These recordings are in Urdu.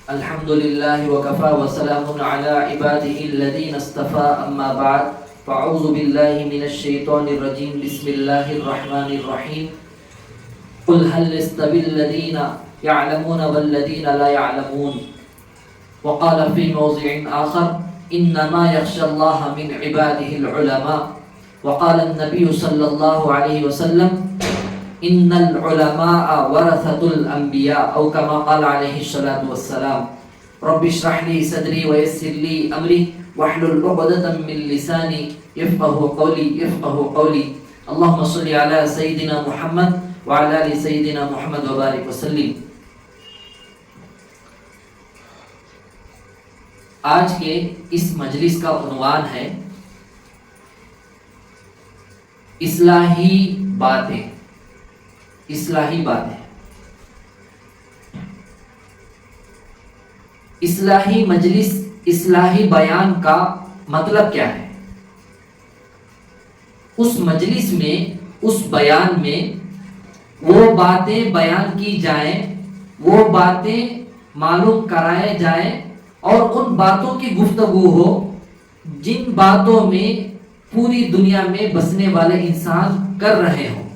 الحمد لله وكفى وسلام على عباده الذين اصطفى أما بعد فأعوذ بالله من الشيطان الرجيم بسم الله الرحمن الرحيم قل هل يستوي الذين يعلمون والذين لا يعلمون وقال في موضع آخر إنما يخشى الله من عباده العلماء وقال النبي صلى الله عليه وسلم ان العلماء ورثة الانبیاء او کما قال علیہ الصلوۃ والسلام رب اشرح لي صدری ويسر لي امری واحلل عقدۃ من لسانی يفقهوا قولی اللهم صل على سيدنا محمد وعلى ال سيدنا محمد وبارك وسلم۔ آج کے اس مجلس کا عنوان ہے اصلاحی باتیں۔ اصلاحی باتیں، اصلاحی مجلس، اصلاحی بیان کا مطلب کیا ہے؟ اس مجلس میں، اس بیان میں وہ باتیں بیان کی جائیں، وہ باتیں معلوم کرائے جائیں اور ان باتوں کی گفتگو ہو جن باتوں میں پوری دنیا میں بسنے والے انسان کر رہے ہوں،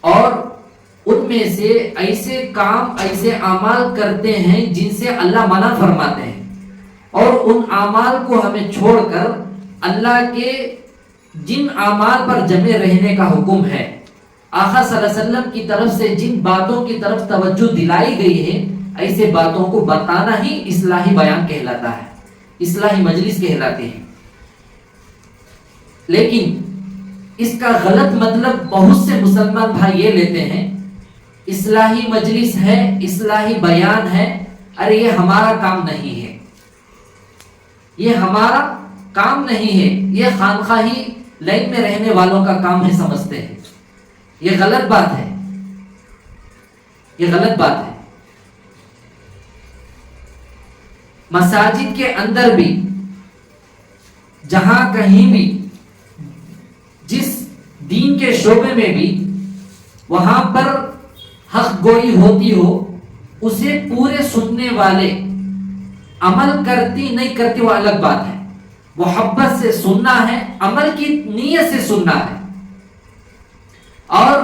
اور ان میں سے ایسے کام، ایسے اعمال کرتے ہیں جن سے اللہ منع فرماتے ہیں، اور ان اعمال کو ہمیں چھوڑ کر اللہ کے جن اعمال پر جمے رہنے کا حکم ہے، آقا صلی اللہ علیہ وسلم کی طرف سے جن باتوں کی طرف توجہ دلائی گئی ہے، ایسے باتوں کو بتانا ہی اصلاحی بیان کہلاتا ہے، اصلاحی مجلس کہلاتے ہیں۔ لیکن اس کا غلط مطلب بہت سے مسلمان بھائی یہ لیتے ہیں، اصلاحی مجلس ہے، اصلاحی بیان ہے، ارے یہ ہمارا کام نہیں ہے، یہ ہمارا کام نہیں ہے، یہ خانقاہی لائن میں رہنے والوں کا کام ہے سمجھتے ہیں۔ یہ غلط بات ہے، یہ غلط بات ہے۔ مساجد کے اندر بھی، جہاں کہیں بھی، جس دین کے شعبے میں بھی وہاں پر حق گوئی ہوتی ہو، اسے پورے سننے والے عمل کرتی نہیں کرتی وہ الگ بات ہے۔ محبت سے سننا ہے، عمل کی نیت سے سننا ہے، اور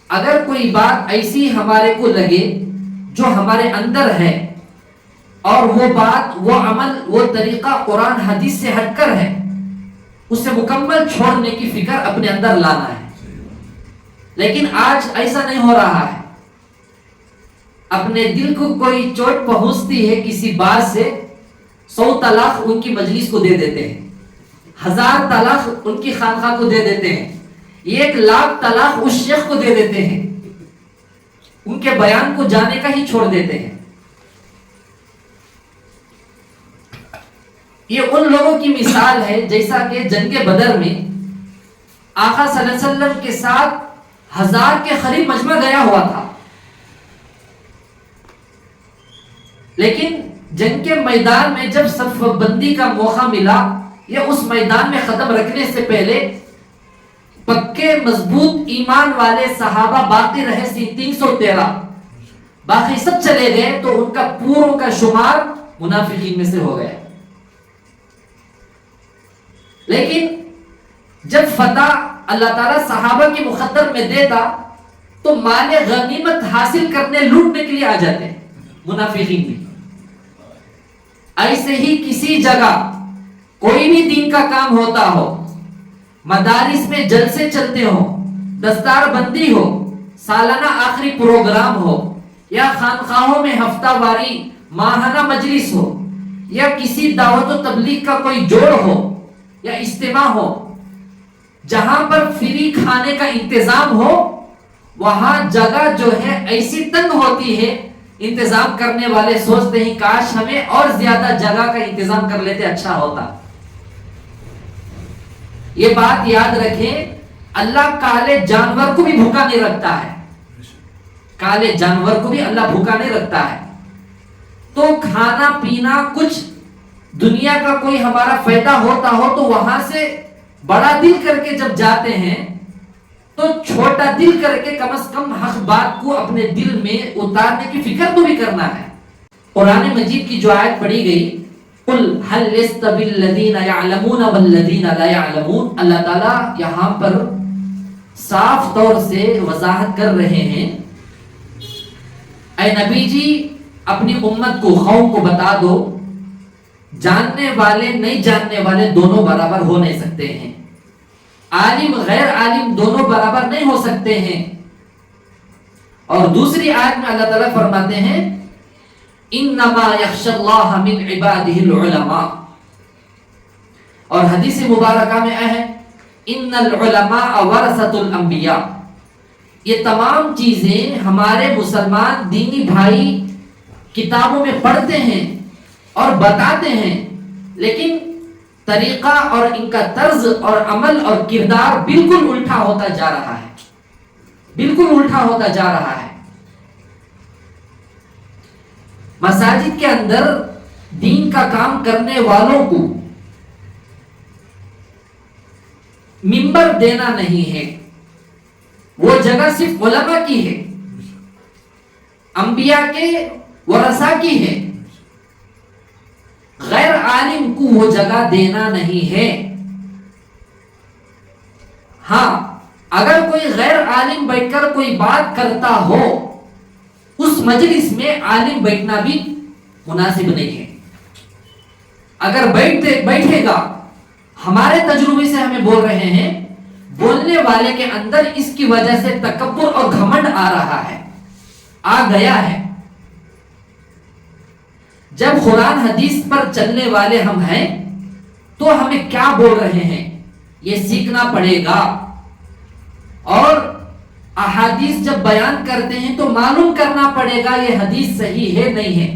اگر کوئی بات ایسی ہمارے کو لگے جو ہمارے اندر ہے اور وہ بات، وہ عمل، وہ طریقہ قرآن حدیث سے ہٹ کر ہے، اسے مکمل چھوڑنے کی فکر اپنے اندر لانا ہے۔ لیکن آج ایسا نہیں ہو رہا ہے۔ اپنے دل کو کوئی چوٹ پہنچتی ہے کسی بات سے، 100 طلاق ان کی مجلس کو دے دیتے ہیں، 1000 طلاق ان کی خانقاہ کو دے دیتے ہیں، 1,00,000 طلاق اس شیخ کو دے دیتے ہیں، ان کے بیان کو جانے کا ہی چھوڑ دیتے ہیں۔ یہ ان لوگوں کی مثال ہے جیسا کہ جنگ بدر میں آقا صلی اللہ علیہ وسلم کے ساتھ 1000 کے قریب مجمع گیا ہوا تھا، لیکن جنگ کے میدان میں جب صف بندی کا موقع ملا، یہ اس میدان میں قدم رکھنے سے پہلے پکے مضبوط ایمان والے صحابہ باقی رہے 313، باقی سب چلے گئے تو ان کا پوروں کا شمار منافقین میں سے ہو گیا۔ لیکن جب فتح اللہ تعالیٰ صحابہ کے مقدر میں دیتا تو مال غنیمت حاصل کرنے، لوٹنے کے لیے آ جاتے منافقین بھی۔ ایسے ہی کسی جگہ کوئی بھی دین کا کام ہوتا ہو، مدارس میں جلسے چلتے ہو، دستار بندی ہو، سالانہ آخری پروگرام ہو، یا خانقاہوں میں ہفتہ واری ماہانہ مجلس ہو، یا کسی دعوت و تبلیغ کا کوئی جوڑ ہو یا اجتماع ہو، جہاں پر فری کھانے کا انتظام ہو، وہاں جگہ جو ہے ایسی تنگ ہوتی ہے، انتظام کرنے والے سوچتے ہیں کاش ہمیں اور زیادہ جگہ کا انتظام کر لیتے، اچھا ہوتا۔ یہ بات یاد رکھیں، اللہ کالے جانور کو بھی بھوکا نہیں رکھتا ہے، کالے جانور کو بھی اللہ بھوکا نہیں رکھتا ہے۔ تو کھانا پینا کچھ دنیا کا کوئی ہمارا فائدہ ہوتا ہو تو وہاں سے بڑا دل کر کے جب جاتے ہیں تو چھوٹا دل کر کے کم از کم حق بات کو اپنے دل میں اتارنے کی فکر تو بھی کرنا ہے۔ قرآن مجید کی جو آیت پڑھی گئی قل هل يستوي الذين يعلمون والذين لا يعلمون، اللہ تعالیٰ یہاں پر صاف طور سے وضاحت کر رہے ہیں، اے نبی جی اپنی امت کو، قوم کو بتا دو، جاننے والے نہیں جاننے والے دونوں برابر ہو نہیں سکتے ہیں، عالم غیر عالم دونوں برابر نہیں ہو سکتے ہیں۔ اور دوسری آیت میں اللہ تعالیٰ فرماتے ہیں انما یخشی اللہ من عبادہ العلماء، اور حدیث مبارکہ میں ہے ان العلماء ورثۃ الانبیاء، یہ تمام چیزیں ہمارے مسلمان دینی بھائی کتابوں میں پڑھتے ہیں اور بتاتے ہیں، لیکن طریقہ اور ان کا طرز اور عمل اور کردار بالکل الٹا ہوتا جا رہا ہے، بالکل الٹا ہوتا جا رہا ہے۔ مساجد کے اندر دین کا کام کرنے والوں کو منبر دینا نہیں ہے، وہ جگہ صرف علماء کی ہے، انبیاء کے ورثاء کی ہے، غیر عالم کو وہ جگہ دینا نہیں ہے۔ ہاں اگر کوئی غیر عالم بیٹھ کر کوئی بات کرتا ہو، اس مجلس میں عالم بیٹھنا بھی مناسب نہیں ہے۔ اگر بیٹھے گا، ہمارے تجربے سے ہمیں بول رہے ہیں، بولنے والے کے اندر اس کی وجہ سے تکبر اور گھمنڈ آ رہا ہے، آ گیا ہے۔ جب قرآن حدیث پر چلنے والے ہم ہیں تو ہمیں کیا بول رہے ہیں یہ سیکھنا پڑے گا، اور احادیث جب بیان کرتے ہیں تو معلوم کرنا پڑے گا یہ حدیث صحیح ہے نہیں ہے،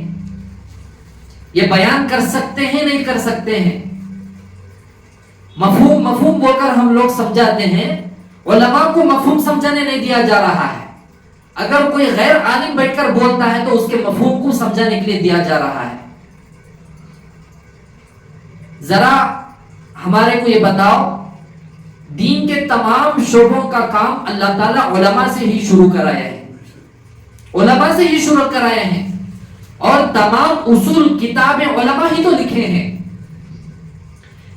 یہ بیان کر سکتے ہیں نہیں کر سکتے ہیں۔ مفہوم بول کر ہم لوگ سمجھاتے ہیں، علماء کو مفہوم سمجھانے نہیں دیا جا رہا ہے۔ اگر کوئی غیر عالم بیٹھ کر بولتا ہے تو اس کے مفہوم کو سمجھانے کے لیے دیا جا رہا ہے۔ ذرا ہمارے کو یہ بتاؤ، دین کے تمام شعبوں کا کام اللہ تعالیٰ علماء سے ہی شروع کرایا ہے، علماء سے ہی شروع کرایا ہے، اور تمام اصول کتابیں علماء ہی تو لکھے ہیں،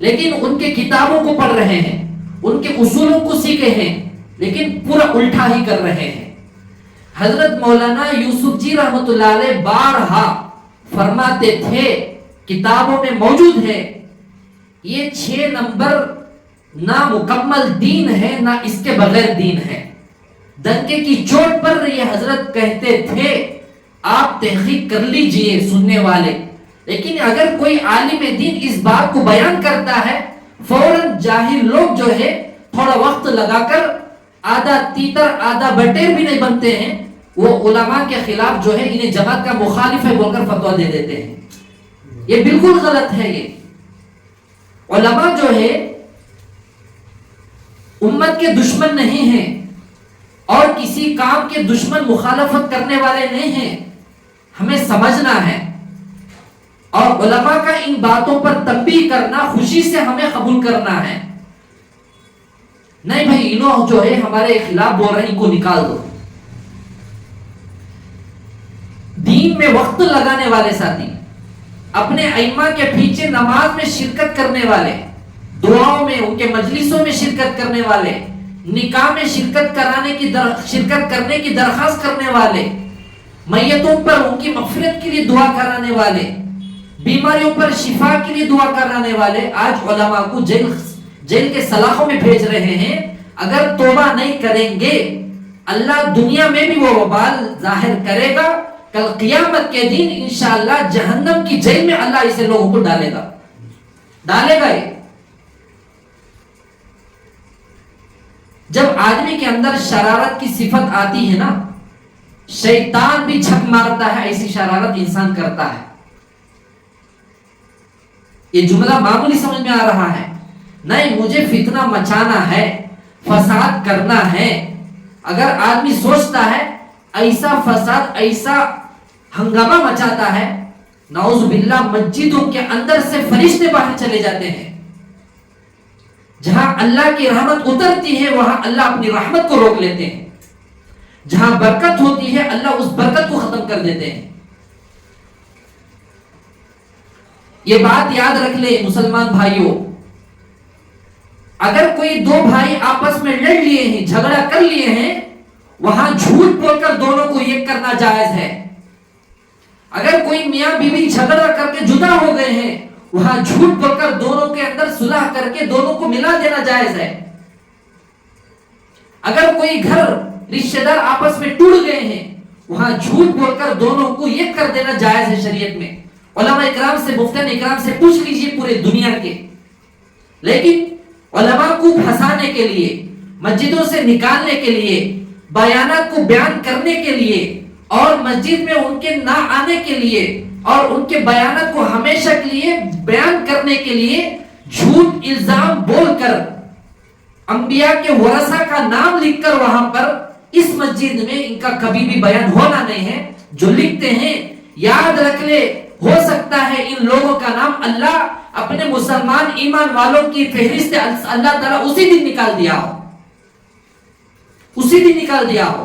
لیکن ان کے کتابوں کو پڑھ رہے ہیں، ان کے اصولوں کو سیکھے ہیں، لیکن پورا الٹا ہی کر رہے ہیں۔ حضرت مولانا یوسف جی رحمت اللہ علیہ بارہا فرماتے تھے، کتابوں میں موجود ہے، یہ 6 نمبر نہ مکمل دین ہے نہ اس کے بغیر دین ہے۔ دنکے کی چوٹ پر یہ حضرت کہتے تھے آپ تحقیق کر لیجئے سننے والے، لیکن اگر کوئی عالم دین اس بات کو بیان کرتا ہے، فوراً جاہل لوگ جو ہے تھوڑا وقت لگا کر آدھا تیتر آدھا بٹیر بھی نہیں بنتے ہیں، وہ علماء کے خلاف جو ہے انہیں جماعت کا مخالف ہے بول کر فتویٰ دے دیتے ہیں۔ یہ بالکل غلط ہے۔ یہ علماء جو ہے امت کے دشمن نہیں ہیں اور کسی کام کے دشمن مخالفت کرنے والے نہیں ہیں، ہمیں سمجھنا ہے، اور علماء کا ان باتوں پر تنبیہ کرنا خوشی سے ہمیں قبول کرنا ہے۔ نہیں بھائی انہوں جو ہے ہمارے خلاف بول رہے ہیں، ان کو نکال دو۔ دین میں وقت لگانے والے ساتھی، اپنے ائمہ کے پیچھے نماز میں شرکت کرنے والے، دعاؤں میں ان کے مجلسوں میں شرکت کرنے والے، نکاح میں شرکت کرنے کی درخواست کرنے والے، میتوں پر ان کی مغفرت کے لیے دعا کرانے والے، بیماریوں پر شفا کے لیے دعا کرانے والے، آج علماء کو جیل کے سلاخوں میں بھیج رہے ہیں۔ اگر توبہ نہیں کریں گے، اللہ دنیا میں بھی وہ وبال ظاہر کرے گا، کل قیامت کے دن انشاءاللہ جہنم کی جیل میں اللہ اسے لوگوں کو ڈالے گا۔ یہ جب آدمی کے اندر شرارت کی صفت آتی ہے نا، شیطان بھی چھک مارتا ہے، ایسی شرارت انسان کرتا ہے۔ یہ جملہ معمولی سمجھ میں آ رہا ہے؟ نہیں، مجھے فتنہ مچانا ہے، فساد کرنا ہے۔ اگر آدمی سوچتا ہے ایسا فساد، ایسا ہنگامہ مچاتا ہے، نعوذ باللہ مسجدوں کے اندر سے فرشتے باہر چلے جاتے ہیں۔ جہاں اللہ کی رحمت اترتی ہے وہاں اللہ اپنی رحمت کو روک لیتے ہیں، جہاں برکت ہوتی ہے اللہ اس برکت کو ختم کر دیتے ہیں۔ یہ بات یاد رکھ لے مسلمان بھائیوں، اگر کوئی دو بھائی آپس میں لڑ لیے ہیں، جھگڑا کر لیے ہیں، وہاں جھوٹ بول کر دونوں کو ایک کرنا جائز ہے۔ اگر کوئی میاں بیوی جھگڑا کر کے جدا ہو گئے ہیں، وہاں جھوٹ بول کر دونوں کے اندر صلح کر کے دونوں کو ملا دینا جائز ہے۔ اگر کوئی گھر رشتہ دار آپس میں ٹوٹ گئے ہیں، وہاں جھوٹ بول کر دونوں کو ایک کر دینا جائز ہے شریعت میں۔ علماء اکرام سے، مفتیان اکرام سے پوچھ لیجئے پورے دنیا کے، لیکن علماء کو پھنسانے کے لیے، مسجدوں سے نکالنے کے لیے، بیانات کو بیان کرنے کے لیے اور مسجد میں ان کے نہ آنے کے لیے اور ان کے بیانات کو ہمیشہ کے لیے بیان کرنے کے لیے جھوٹ الزام بول کر انبیاء کے ورثہ کا نام لکھ کر وہاں پر اس مسجد میں ان کا کبھی بھی بیان ہونا نہیں ہے۔ جو لکھتے ہیں یاد رکھ لے، ہو سکتا ہے ان لوگوں کا نام اللہ اپنے مسلمان ایمان والوں کی فہرست اللہ تعالیٰ اسی دن نکال دیا ہو، اسی دن نکال دیا ہو۔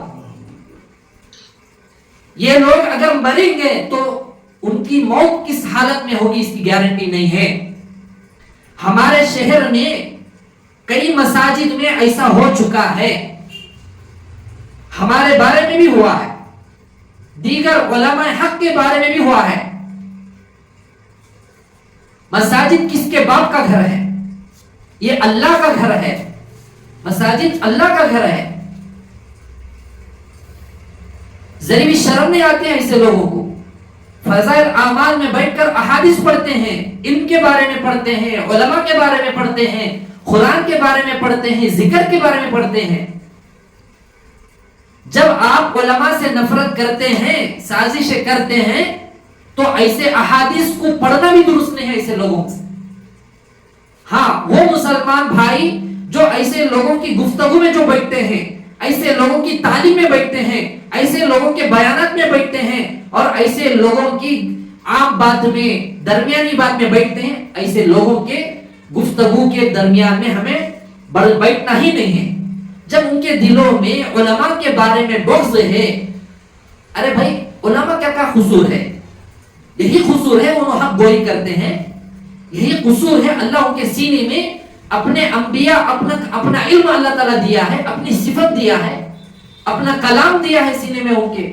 یہ لوگ اگر مریں گے تو ان کی موت کس حالت میں ہوگی اس کی گارنٹی نہیں ہے۔ ہمارے شہر میں کئی مساجد میں ایسا ہو چکا ہے، ہمارے بارے میں بھی ہوا ہے، دیگر علماء حق کے بارے میں بھی ہوا ہے۔ مساجد کس کے باپ کا گھر ہے؟ یہ اللہ کا گھر ہے، مساجد اللہ کا گھر ہے۔ ذرا بھی شرم نہیں آتی ہے ایسے لوگوں کو، فضائل اعمال میں بیٹھ کر احادیث پڑھتے ہیں، علم کے بارے میں پڑھتے ہیں، علماء کے بارے میں پڑھتے ہیں، قرآن کے بارے میں پڑھتے ہیں، ذکر کے بارے میں پڑھتے ہیں۔ جب آپ علماء سے نفرت کرتے ہیں، سازشیں کرتے ہیں، تو ایسے احادیث کو پڑھنا بھی درست نہیں ہے ایسے لوگوں سے۔ ہاں، وہ مسلمان بھائی جو ایسے لوگوں کی گفتگو میں جو بیٹھتے ہیں، ایسے لوگوں کی تعلیم میں بیٹھتے ہیں، ایسے لوگوں کے بیانات میں بیٹھتے ہیں اور ایسے لوگوں کی عام بات میں، درمیانی بات میں بیٹھتے ہیں، ایسے لوگوں کے گفتگو کے درمیان میں ہمیں بیٹھنا ہی نہیں ہے۔ جب ان کے دلوں میں علماء کے بارے میں بغض ہے، ارے بھائی علماء کیا قصور ہے؟ یہی قصور ہے وہ حق گوئی کرتے ہیں، یہی قصور ہے اللہ ان کے سینے میں اپنے انبیاء، اپنا علم اللہ تعالیٰ دیا ہے، اپنی صفت دیا ہے، اپنا کلام دیا ہے سینے میں ان کے۔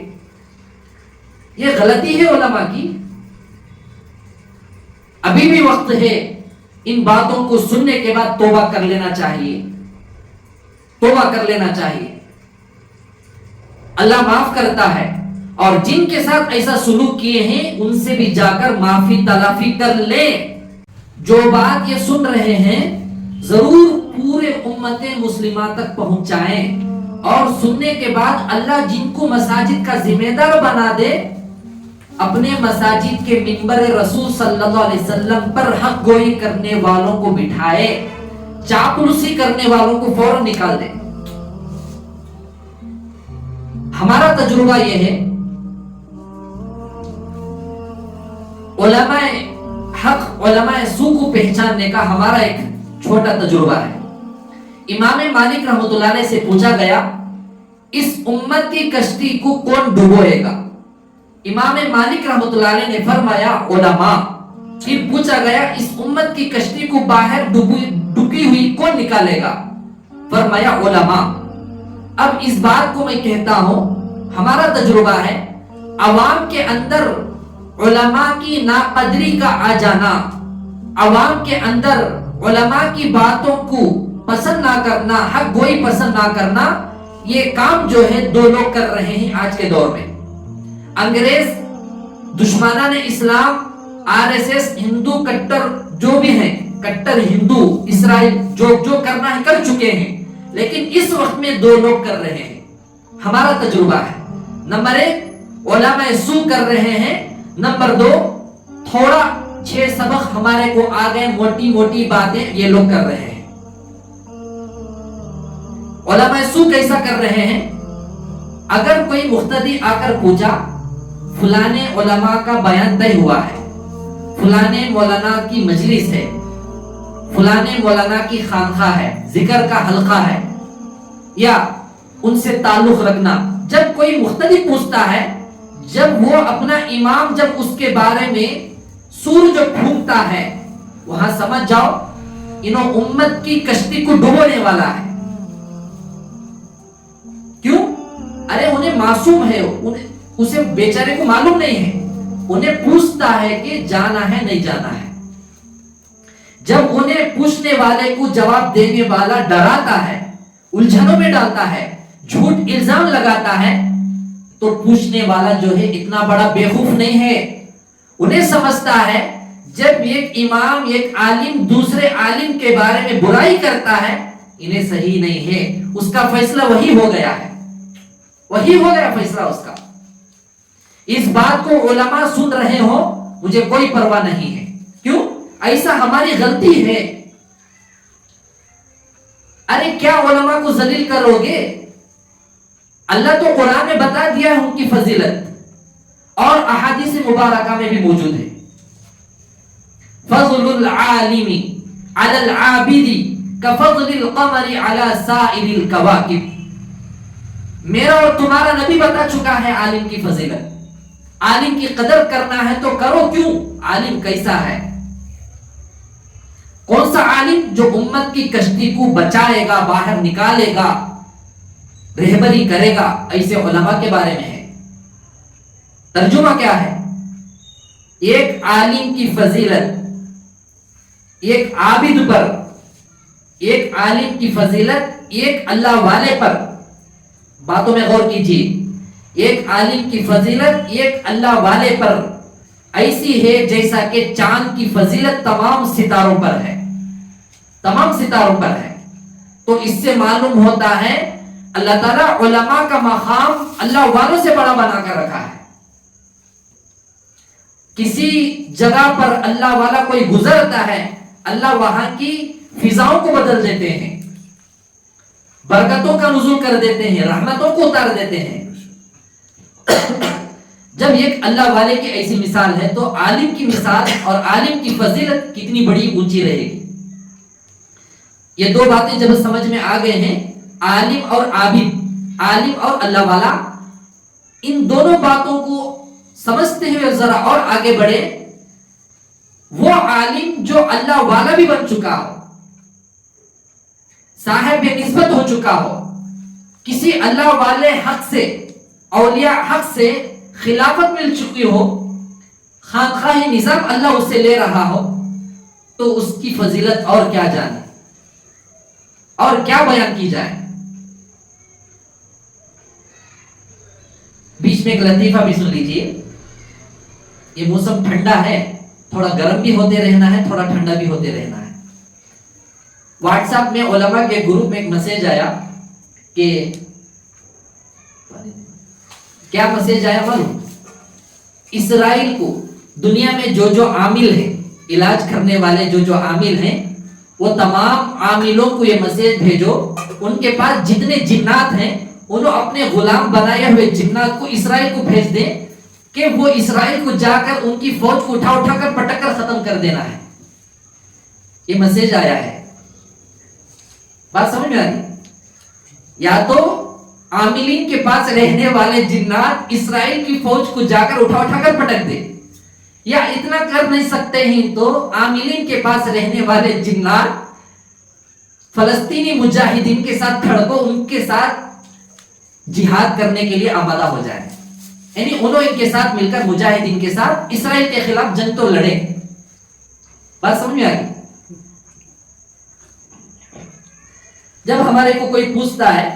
یہ غلطی ہے علماء کی۔ ابھی بھی وقت ہے، ان باتوں کو سننے کے بعد توبہ کر لینا چاہیے، توبہ کر لینا چاہیے۔ اللہ معاف کرتا ہے، اور جن کے ساتھ ایسا سلوک کیے ہیں ان سے بھی جا کر معافی تلافی کر لیں۔ جو بات یہ سن رہے ہیں ضرور پورے امت مسلمہ تک پہنچائیں، اور سننے کے بعد اللہ جن کو مساجد کا ذمہ دار بنا دے، اپنے مساجد کے منبر رسول صلی اللہ علیہ وسلم پر حق گوئی کرنے والوں کو بٹھائے، چاپلوسی کرنے والوں کو فوراً نکال دے۔ ہمارا تجربہ یہ ہے، علماء حق علماء سو کو پہچاننے کا ہمارا ایک چھوٹا تجربہ ہے۔ امام مالک رحمۃ اللہ علیہ سے پوچھا گیا اس امت کی کشتی کو کون ڈبوئے گا؟ امام مالک رحمۃ اللہ علیہ نے فرمایا علماء۔ پھر پوچھا گیا اس امت کی کشتی کو باہر ڈوبی ہوئی کون نکالے گا؟ فرمایا علماء۔ اب اس بات کو میں کہتا ہوں، ہمارا تجربہ ہے عوام کے اندر علماء کی ناقدری کا آ جانا، عوام کے اندر علماء کی باتوں کو پسند نہ کرنا، حق گوئی پسند نہ کرنا، یہ کام جو ہے دو لوگ کر رہے ہیں آج کے دور میں۔ انگریز، دشمنان اسلام، RSS، ہندو کٹر جو بھی ہیں، کٹر ہندو، اسرائیل جو کرنا ہے کر چکے ہیں، لیکن اس وقت میں دو لوگ کر رہے ہیں، ہمارا تجربہ ہے۔ نمبر 1 علماء سو کر رہے ہیں، نمبر 2 تھوڑا 6 سبق ہمارے کو آ گئے، موٹی موٹی باتیں یہ لوگ کر رہے ہیں۔ علماء سو کیسا کر رہے ہیں؟ اگر کوئی مقتدی آ کر پوچھا فلانے علماء کا بیان طے ہوا ہے، فلانے مولانا کی مجلس ہے، فلانے مولانا کی خانقاہ ہے، ذکر کا حلقہ ہے، یا ان سے تعلق رکھنا، جب کوئی مقتدی پوچھتا ہے، جب وہ اپنا امام جب اس کے بارے میں سورج پھونکتا ہے وہاں سمجھ جاؤ انہوں امت کی کشتی کو ڈبونے والا ہے. کیوں؟ ارے انہیں معصوم ہے, اسے بیچارے کو معلوم نہیں ہے, انہیں پوچھتا ہے کہ جانا ہے نہیں جانا ہے. جب انہیں پوچھنے والے کو جواب دینے والا ڈراتا ہے, الجھنوں میں ڈالتا ہے, جھوٹ الزام لگاتا ہے, تو پوچھنے والا جو ہے اتنا بڑا بیوقوف نہیں ہے. انہیں سمجھتا ہے جب ایک امام ایک عالم دوسرے عالم کے بارے میں برائی کرتا ہے انہیں صحیح نہیں ہے, اس کا فیصلہ وہی ہو گیا ہے, وہی ہو گیا فیصلہ اس کا. اس بات کو علماء سن رہے ہو مجھے کوئی پرواہ نہیں ہے. کیوں؟ ایسا ہماری غلطی ہے. ارے کیا علماء کو ذلیل کرو گے؟ اللہ تو قرآن میں بتا دیا ہے ان کی فضیلت اور احادیث مبارکہ میں بھی موجود ہے. فضل العالم علی العابد کفضل القمر علی سائر الکواکب. میرا اور تمہارا نبی بتا چکا ہے عالم کی فضیلت. عالم کی قدر کرنا ہے تو کرو. کیوں؟ عالم کیسا ہے؟ کون سا عالم جو امت کی کشتی کو بچائے گا, باہر نکالے گا, رہبری کرے گا, ایسے علماء کے بارے میں ہے. ترجمہ کیا ہے؟ ایک عالم کی فضیلت ایک عابد پر, ایک عالم کی فضیلت ایک اللہ والے پر, باتوں میں غور کیجیے, ایک عالم کی فضیلت ایک اللہ والے پر ایسی ہے جیسا کہ چاند کی فضیلت تمام ستاروں پر ہے, تمام ستاروں پر ہے. تو اس سے معلوم ہوتا ہے اللہ تعالیٰ علماء کا مقام اللہ والوں سے بڑا بنا کر رکھا ہے. کسی جگہ پر اللہ والا کوئی گزرتا ہے, اللہ وہاں کی فضاؤں کو بدل دیتے ہیں, برکتوں کا نزول کر دیتے ہیں, رحمتوں کو اتار دیتے ہیں. جب ایک اللہ والے کی ایسی مثال ہے تو عالم کی مثال اور عالم کی فضیلت کتنی بڑی اونچی رہے گی. یہ دو باتیں جب سمجھ میں آ گئے ہیں, عالم اور عابد, عالم اور اللہ والا, ان دونوں باتوں کو سمجھتے ہوئے ذرا اور آگے بڑھے. وہ عالم جو اللہ والا بھی بن چکا ہو, صاحب نسبت ہو چکا ہو, کسی اللہ والے حق سے, اولیاء حق سے خلافت مل چکی ہو, خانقاہ نظام اللہ اس سے لے رہا ہو, تو اس کی فضیلت اور کیا جانے اور کیا بیان کی جائے. بیچ میں ایک لطیفہ بھی سن لیجئے. یہ موسم ٹھنڈا ہے, تھوڑا گرم بھی ہوتے رہنا ہے, تھوڑا ٹھنڈا بھی ہوتے رہنا ہے. واٹس ایپ میں علماء کے گروپ میں ایک میسج آیا کہ کیا میسج آیا معلوم؟ اسرائیل کو دنیا میں جو جو عامل ہیں, علاج کرنے والے جو جو عامل ہیں, وہ تمام عاملوں کو یہ میسج بھیجو, ان کے پاس جتنے جنات ہیں انہوں اپنے غلام بنائے ہوئے جنات کو اسرائیل کو بھیج دیں کہ وہ اسرائیل کو جا کر ان کی فوج کو اٹھا اٹھا کر پٹک کر ختم کر دینا ہے. یہ میسج آیا ہے. بات سمجھ میں آ رہی؟ یا تو عاملین کے پاس رہنے والے جنات اسرائیل کی فوج کو جا کر اٹھا اٹھا کر پٹک دے, یا اتنا کر نہیں سکتے ہیں تو عاملین کے پاس رہنے والے جنات فلسطینی مجاہدین کے ساتھ کھڑکو, ان کے ساتھ جہاد کرنے کے لیے آمادہ ہو جائے. یعنی انہوں ان کے ساتھ مل کر مجاہدین کے ساتھ اسرائیل کے خلاف جنگ تو لڑے. بات سمجھ میں آ گئی؟ جب ہمارے کو کوئی پوچھتا ہے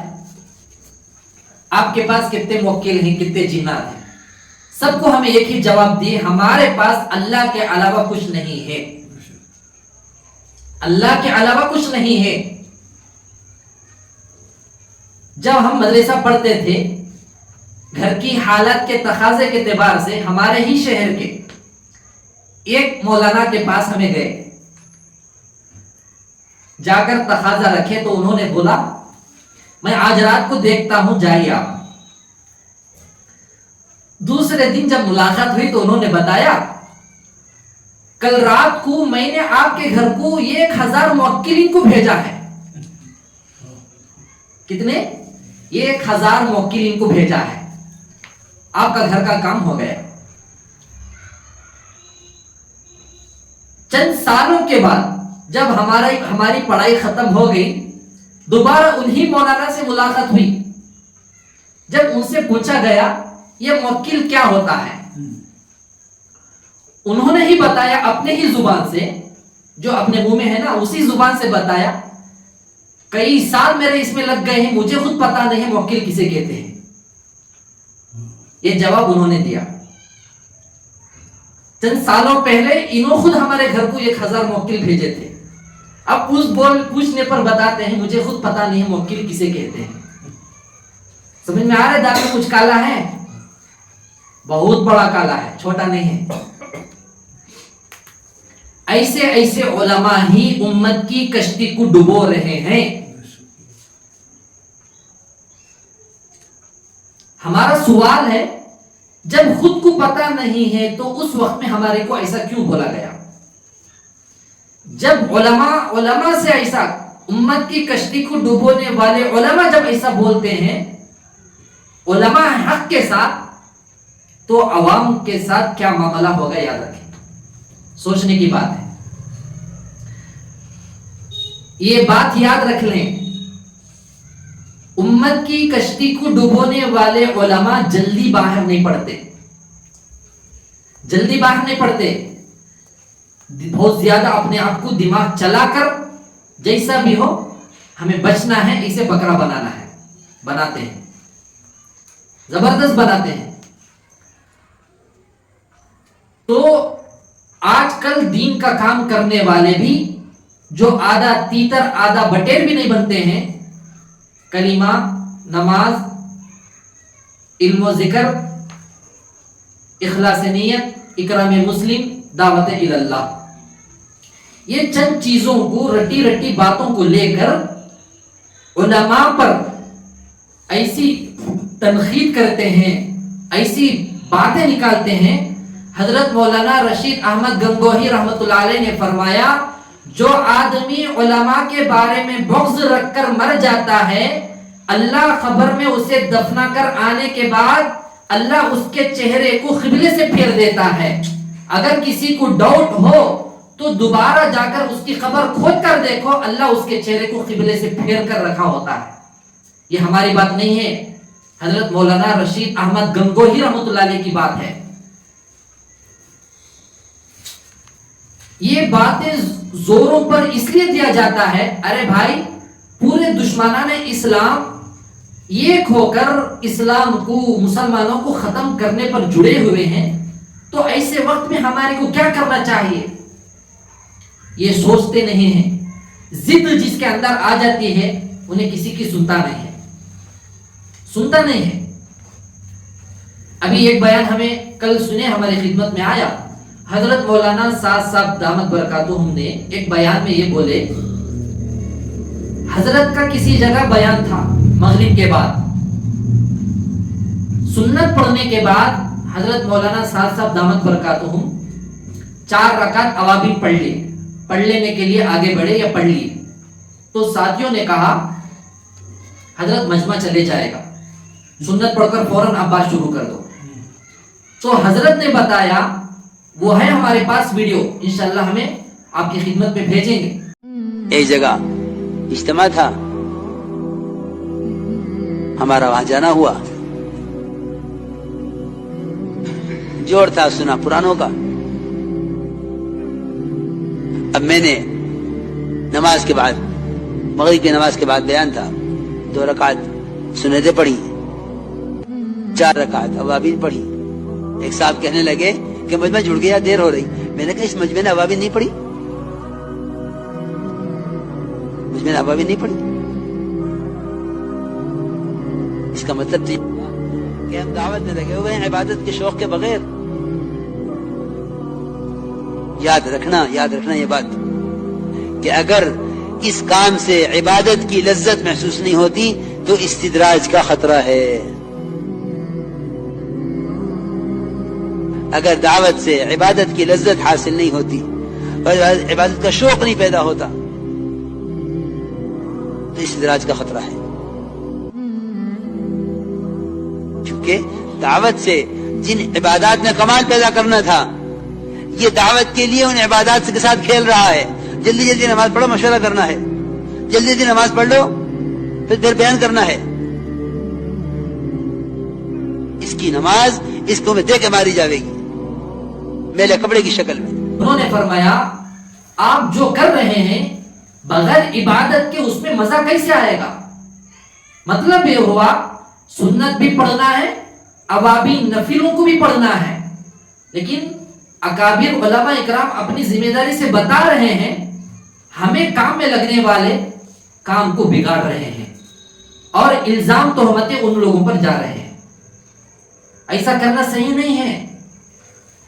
آپ کے پاس کتنے موکل ہیں, کتنے جنات ہیں, سب کو ہمیں ایک ہی جواب دیے, ہمارے پاس اللہ کے علاوہ کچھ نہیں ہے, اللہ کے علاوہ کچھ نہیں ہے. جب ہم مدرسہ پڑھتے تھے, گھر کی حالت کے تقاضے کے اعتبار سے ہمارے ہی شہر کے ایک مولانا کے پاس ہمیں گئے, جا کر تقاضا رکھے تو انہوں نے بولا میں آج رات کو دیکھتا ہوں, جائیے آپ. دوسرے دن جب ملاقات ہوئی تو انہوں نے بتایا کل رات کو میں نے آپ کے گھر کو 1000 موکلین کو بھیجا ہے. کتنے؟ 1000 موکلین کو بھیجا ہے, آپ کا گھر کا کام ہو گیا. چند سالوں کے بعد جب ہماری پڑھائی ختم ہو گئی، دوبارہ انہی مولانا سے ملاقات ہوئی. جب ان سے پوچھا گیا یہ موکل کیا ہوتا ہے، انہوں نے ہی بتایا اپنے ہی زبان سے، جو اپنے منہ میں ہے نا اسی زبان سے بتایا. کئی سال میرے اس میں لگ گئے ہیں، مجھے خود پتا نہیں ہے موکل کسے کہتے ہیں. یہ جواب انہوں نے دیا. چند سالوں پہلے انہوں خود ہمارے گھر کو 1000 موکل بھیجے تھے. اب پوچھنے پر بتاتے ہیں مجھے خود پتا نہیں ہے موکل کسے کہتے ہیں. سمجھ میں آ رہا ہے دل میں کچھ کالا ہے؟ بہت بڑا کالا ہے، چھوٹا نہیں ہے. ایسے ایسے علماء ہی امت کی کشتی کو ڈبو رہے ہیں. ہمارا سوال ہے جب خود کو پتا نہیں ہے تو اس وقت میں ہمارے کو ایسا کیوں بولا گیا؟ جب علماء سے ایسا، امت کی کشتی کو ڈبونے والے علماء جب ایسا بولتے ہیں علماء حق کے ساتھ، تو عوام کے ساتھ کیا معاملہ ہوگا؟ یاد رکھیں، سوچنے کی بات ہے. یہ بات یاد رکھ لیں، امت کی کشتی کو ڈبونے والے علماء جلدی باہر نہیں پڑتے، جلدی باہر نہیں پڑتے. بہت زیادہ اپنے آپ کو دماغ چلا کر جیسا بھی ہو ہمیں بچنا ہے، اسے بکرا بنانا ہے. بناتے ہیں، زبردست بناتے ہیں. تو آج کل دین کا کام کرنے والے بھی جو آدھا تیتر آدھا بٹیر بھی نہیں بنتے ہیں، کلمہ، نماز، علم و ذکر، اخلاص نیت، اکرام مسلم، دعوت الی اللہ، یہ چند چیزوں کو رٹی رٹی باتوں کو لے کر علماء پر ایسی تنقید کرتے ہیں، ایسی باتیں نکالتے ہیں. حضرت مولانا رشید احمد گنگوہی رحمت اللہ علیہ نے فرمایا جو آدمی علماء کے بارے میں بغض رکھ کر مر جاتا ہے، اللہ قبر میں اسے دفنا کر آنے کے بعد اللہ اس کے چہرے کو قبلے سے پھیر دیتا ہے. اگر کسی کو ڈاؤٹ ہو تو دوبارہ جا کر اس کی قبر کھود کر دیکھو، اللہ اس کے چہرے کو قبلے سے پھیر کر رکھا ہوتا ہے. یہ ہماری بات نہیں ہے، حضرت مولانا رشید احمد گنگوہی رحمت اللہ علیہ کی بات ہے. یہ باتیں زوروں پر اس لیے دیا جاتا ہے، ارے بھائی پورے دشمنان اسلام ایک ہو کر اسلام کو، مسلمانوں کو ختم کرنے پر جڑے ہوئے ہیں، تو ایسے وقت میں ہمارے کو کیا کرنا چاہیے؟ یہ سوچتے نہیں ہیں. ضد جس کے اندر آ جاتی ہے انہیں کسی کی سنتا نہیں ہے، سنتا نہیں ہے. ابھی ایک بیان ہمیں کل سنے ہماری خدمت میں آیا، حضرت مولانا سعد صاحب دامت برکاتہم نے ایک بیان میں یہ بولے، حضرت کا کسی جگہ بیان تھا مغرب کے بعد، سنت پڑھنے کے بعد حضرت مولانا سعد صاحب دامت برکاتہم 4 رکعت اوابین پڑھ لینے کے لیے آگے بڑھے یا پڑھ لیے. تو ساتھیوں نے کہا حضرت مجمع چلے جائے گا، سنت پڑھ کر فوراً آپ بات شروع کر دو. تو حضرت نے بتایا، وہ ہے ہمارے پاس ویڈیو، انشاءاللہ ہمیں آپ کی خدمت میں بھیجیں گے. ایک جگہ اجتماع تھا ہمارا، وہاں جانا ہوا. جوڑ تھا سنا پرانوں کا. اب میں نے نماز کے بعد، مغرب کی نماز کے بعد بیان تھا، 2 رکعت سنتیں پڑھی، 4 رکعت اوابین پڑھی. ایک صاحب کہنے لگے کہ مجمع جڑ گیا، دیر ہو رہی. میں نے کہا اس مجمع نے اوابین نہیں پڑھی، مجمع نے اوابین نہیں پڑھی. اس کا مطلب تو کہ ہم دعوت میں لگے ہوئے ہیں عبادت کے شوق کے بغیر. یاد رکھنا یہ بات کہ اگر اس کام سے عبادت کی لذت محسوس نہیں ہوتی تو استدراج کا خطرہ ہے. اگر دعوت سے عبادت کی لذت حاصل نہیں ہوتی اور عبادت کا شوق نہیں پیدا ہوتا تو استدراج کا خطرہ ہے. چونکہ دعوت سے جن عبادات میں کمال پیدا کرنا تھا یہ دعوت کے لیے ان عبادات کے ساتھ کھیل رہا ہے. جلدی جلدی نماز پڑھو، مشورہ کرنا ہے. جلدی جلدی نماز پڑھ لو، پھر بیان کرنا ہے. اس کی نماز اس کو میں دے کے ماری جاوے گی میلے کپڑے کی شکل میں. انہوں نے فرمایا آپ جو کر رہے ہیں بغیر عبادت کے اس میں مزہ کیسے آئے گا؟ مطلب یہ ہوا سنت بھی پڑھنا ہے، اوابین نفلوں کو بھی پڑھنا ہے، لیکن اکابر علماء اکرام اپنی ذمہ داری سے بتا رہے ہیں ہمیں کام میں لگنے والے کام کو بگاڑ رہے ہیں اور الزام تہمتیں ان لوگوں پر جا رہے ہیں. ایسا کرنا صحیح نہیں ہے.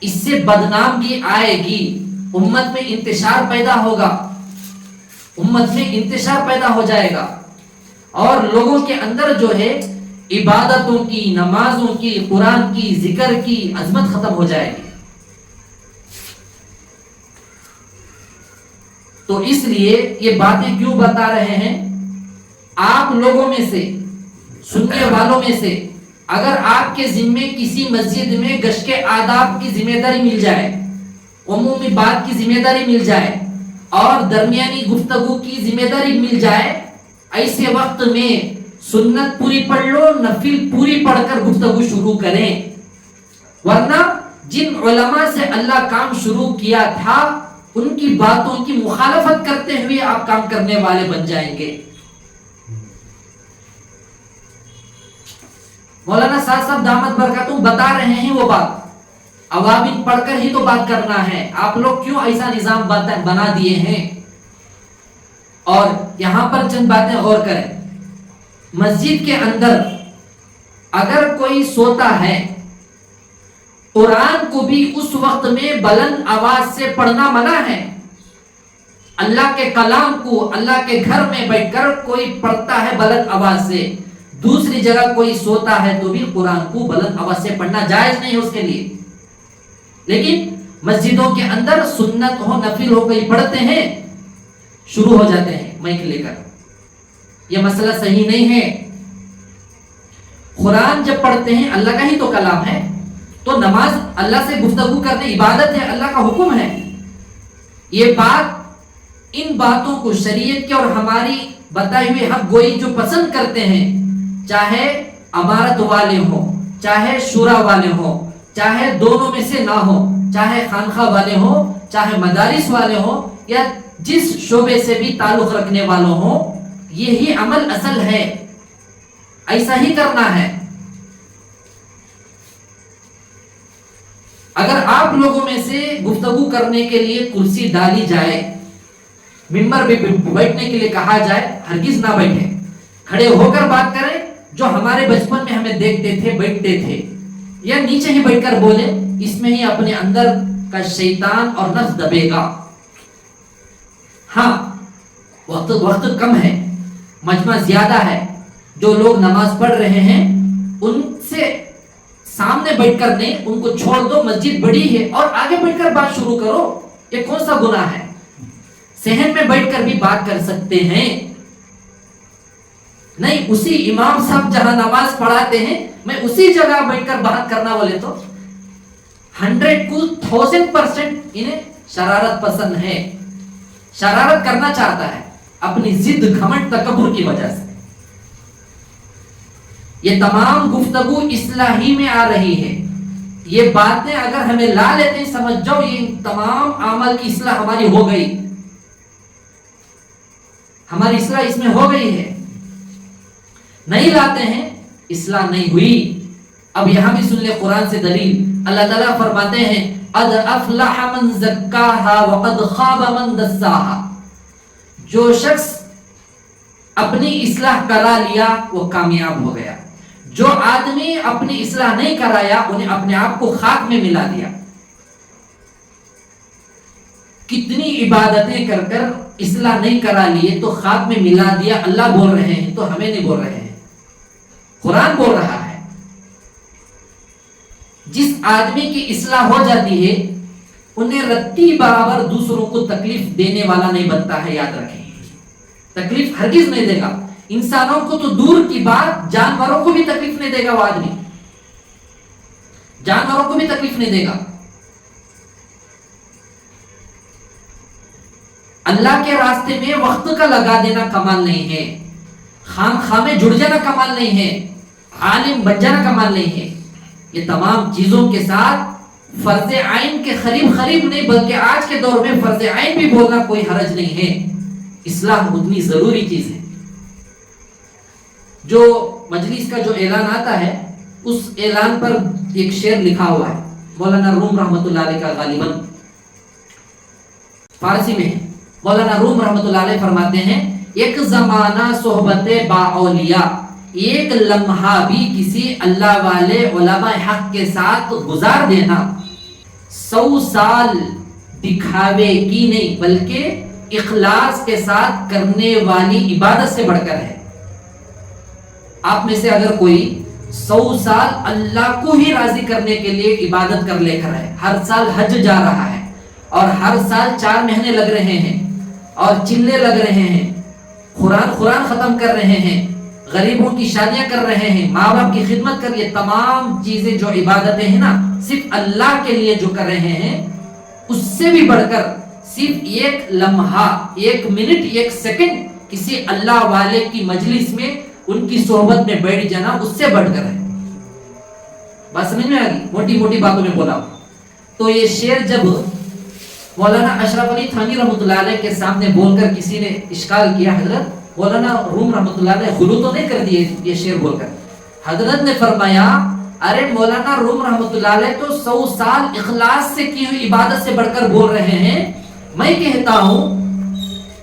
اس سے بدنامگی آئے گی، امت میں انتشار پیدا ہوگا، امت میں انتشار پیدا ہو جائے گا اور لوگوں کے اندر جو ہے عبادتوں کی، نمازوں کی، قرآن کی، ذکر کی عظمت ختم ہو جائے گی. تو اس لیے یہ باتیں کیوں بتا رہے ہیں؟ آپ لوگوں میں سے، سننے والوں میں سے اگر آپ کے ذمے کسی مسجد میں گشت کے آداب کی ذمہ داری مل جائے، عمومی بات کی ذمہ داری مل جائے اور درمیانی گفتگو کی ذمہ داری مل جائے، ایسے وقت میں سنت پوری پڑھ لو، نفل پوری پڑھ کر گفتگو شروع کریں. ورنہ جن علماء سے اللہ کام شروع کیا تھا ان کی باتوں کی مخالفت کرتے ہوئے آپ کام کرنے والے بن جائیں گے. مولانا سعد صاحب دامت برکاتہم بتا رہے ہیں وہ بات، عوامل پڑھ کر ہی تو بات کرنا ہے. آپ لوگ کیوں ایسا نظام بنا دیے ہیں؟ اور یہاں پر چند باتیں غور کریں. مسجد کے اندر اگر کوئی سوتا ہے، قرآن کو بھی اس وقت میں بلند آواز سے پڑھنا منع ہے. اللہ کے کلام کو اللہ کے گھر میں بیٹھ کر کوئی پڑھتا ہے بلند آواز سے، دوسری جگہ کوئی سوتا ہے تو بھی قرآن کو بلند آواز سے پڑھنا جائز نہیں ہے اس کے لیے. لیکن مسجدوں کے اندر سنت ہو نفل ہو کوئی پڑھتے ہیں، شروع ہو جاتے ہیں مائک لے کر. یہ مسئلہ صحیح نہیں ہے. قرآن جب پڑھتے ہیں اللہ کا ہی تو کلام ہے، تو نماز اللہ سے گفتگو کرنے عبادت ہے، اللہ کا حکم ہے. یہ بات، ان باتوں کو شریعت کے اور ہماری بتائی ہوئی حق گوئی جو پسند کرتے ہیں، چاہے امارت والے ہوں، چاہے شورا والے ہوں، چاہے دونوں میں سے نہ ہو، چاہے خانخواہ والے ہوں، چاہے مدارس والے ہوں، یا جس شعبے سے بھی تعلق رکھنے والوں ہوں، یہی عمل اصل ہے، ایسا ہی کرنا ہے. اگر آپ لوگوں میں سے گفتگو کرنے کے لیے کرسی ڈالی جائے، ممبر پہ بیٹھنے کے لیے کہا جائے، ہرگز نہ بیٹھے، کھڑے ہو کر بات کریں. جو ہمارے بچپن میں ہمیں دیکھتے تھے بیٹھتے تھے، یا نیچے ہی بیٹھ کر بولے، اس میں ہی اپنے اندر کا شیطان اور نفس دبے گا. ہاں وقت کم ہے، مجمع زیادہ ہے، جو لوگ نماز پڑھ رہے ہیں ان سے سامنے بیٹھ کر نہیں، ان کو چھوڑ دو، مسجد بڑی ہے اور آگے بیٹھ کر بات شروع کرو. یہ کون سا گناہ ہے؟ صحن میں بیٹھ کر بھی بات کر سکتے ہیں. نہیں، اسی امام صاحب جہاں نماز پڑھاتے ہیں میں اسی جگہ بیٹھ کر بات کرنا بولے تو 100 کو 1000% انہیں شرارت پسند ہے، شرارت کرنا چاہتا ہے اپنی ضد، گھمنڈ، تکبر کی وجہ سے. یہ تمام گفتگو اصلاحی میں آ رہی ہے. یہ باتیں اگر ہمیں لا لیتے ہیں، سمجھ جاؤ یہ تمام اعمال کی اصلاح ہماری ہو گئی، ہماری اصلاح اس میں ہو گئی ہے. نہیں لاتے ہیں، اصلاح نہیں ہوئی. اب یہاں بھی سن لے قرآن سے دلیل. اللہ تعالیٰ فرماتے ہیں قد افلح من زکاها وقد خاب من دساها. جو شخص اپنی اصلاح کرا لیا وہ کامیاب ہو گیا، جو آدمی اپنی اصلاح نہیں کرایا انہیں اپنے آپ کو خاک میں ملا دیا. کتنی عبادتیں کر کر اصلاح نہیں کرا لیے تو خاک میں ملا دیا. اللہ بول رہے ہیں تو ہمیں نہیں بول رہے ہیں، قرآن بول رہا ہے. جس آدمی کی اصلاح ہو جاتی ہے انہیں رتی برابر دوسروں کو تکلیف دینے والا نہیں بنتا ہے. یاد رکھیں، تکلیف ہرگز نہیں دے گا. انسانوں کو تو دور کی بات، جانوروں کو بھی تکلیف نہیں دے گا. وہ آدمی جانوروں کو بھی تکلیف نہیں دے گا. اللہ کے راستے میں وقت کا لگا دینا کمال نہیں ہے، خام خامے جڑ جانا کمال نہیں ہے، عالم بن جانا کمال نہیں ہے. یہ تمام چیزوں کے ساتھ فرض عین کے قریب نہیں، بلکہ آج کے دور میں فرض عین بھی بولنا کوئی حرج نہیں ہے. اصلاح اتنی ضروری چیز ہے. جو مجلس کا جو اعلان آتا ہے اس اعلان پر ایک شعر لکھا ہوا ہے، مولانا روم رحمۃ اللہ علیہ کا، غالباً فارسی میں ہے. مولانا روم رحمۃ اللہ علیہ فرماتے ہیں، ایک زمانہ صحبت با اولیاء، ایک لمحہ بھی کسی اللہ والے علماء حق کے ساتھ گزار دینا 100 سال دکھاوے کی نہیں بلکہ اخلاص کے ساتھ کرنے والی عبادت سے بڑھ کر ہے. آپ میں سے اگر کوئی 100 سال اللہ کو ہی راضی کرنے کے لیے عبادت کر لے کر ہے، ہر سال حج جا رہا ہے اور ہر سال 4 مہینے لگ رہے ہیں اور چلے لگ رہے ہیں، قرآن ختم کر رہے ہیں، غریبوں کی شادیاں کر رہے ہیں، ماں باپ کی خدمت کر، یہ تمام چیزیں جو عبادتیں ہیں نا صرف اللہ کے لیے جو کر رہے ہیں، اس سے بھی بڑھ کر صرف ایک لمحہ، 1 منٹ 1 سیکنڈ کسی اللہ والے کی مجلس میں ان کی صحبت میں بیٹھ جانا اس سے بڑھ کر ہے. بات سمجھ میں آ گئی؟ موٹی موٹی باتوں میں بولا. تو یہ شعر جب مولانا اشرف علی تھانوی رحمۃ اللہ علیہ کے سامنے بول کر کسی نے اشکال کیا، حضرت مولانا روم رحمۃ اللہ علیہ غلو تو نہیں کر دیے یہ شعر بول کر؟ حضرت نے فرمایا، ارے مولانا روم رحمۃ اللہ علیہ تو 100 سال اخلاص سے کی ہوئی عبادت سے بڑھ کر بول رہے ہیں. میں کہتا ہوں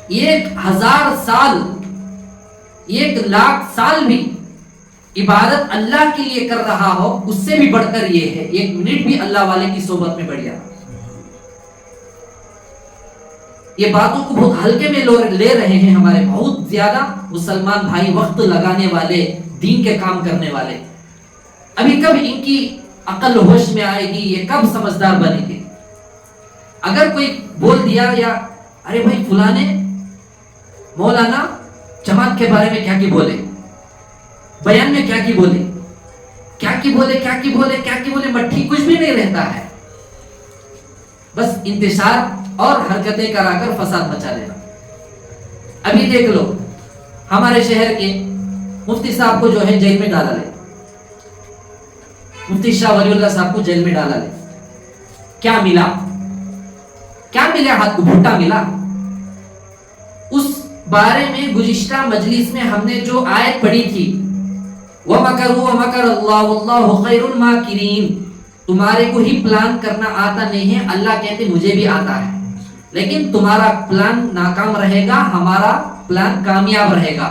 1000 سال 1,00,000 سال بھی عبادت اللہ کے لیے کر رہا ہو اس سے بھی بڑھ کر یہ ہے 1 منٹ بھی اللہ والے کی صحبت میں بڑھ جانا. یہ باتوں کو بہت ہلکے میں لے رہے ہیں ہمارے بہت زیادہ مسلمان بھائی، وقت لگانے والے، دین کے کام کرنے والے. ابھی کب ان کی عقل ہوش میں آئے گی؟ یہ کب سمجھدار بنیں گے؟ اگر کوئی بول دیا یا ارے بھائی فلاں نے مولانا جماعت کے بارے میں کیا کی بولے، بیان میں کیا کی بولے، مٹھی کچھ بھی نہیں رہتا ہے، بس انتشار اور حرکتیں کرا کر فساد مچا لینا. ابھی دیکھ لو ہمارے شہر کے مفتی صاحب کو جو ہے جیل میں ڈالا لے، مفتی شاہ ولی اللہ صاحب کو جیل میں ڈالا لے. کیا ملا؟ ہاتھ کو بھٹا ملا. اس بارے میں گزشتہ مجلس میں ہم نے جو آیت پڑھی تھی، وَمَكَرُوا وَمَكَرَ اللَّهُ وَاللَّهُ خَيْرُ الْمَاكِرِينَ، تمہارے کو ہی پلان کرنا آتا نہیں ہے، اللہ کہتے مجھے بھی آتا ہے، لیکن تمہارا پلان ناکام رہے گا، ہمارا پلان کامیاب رہے گا.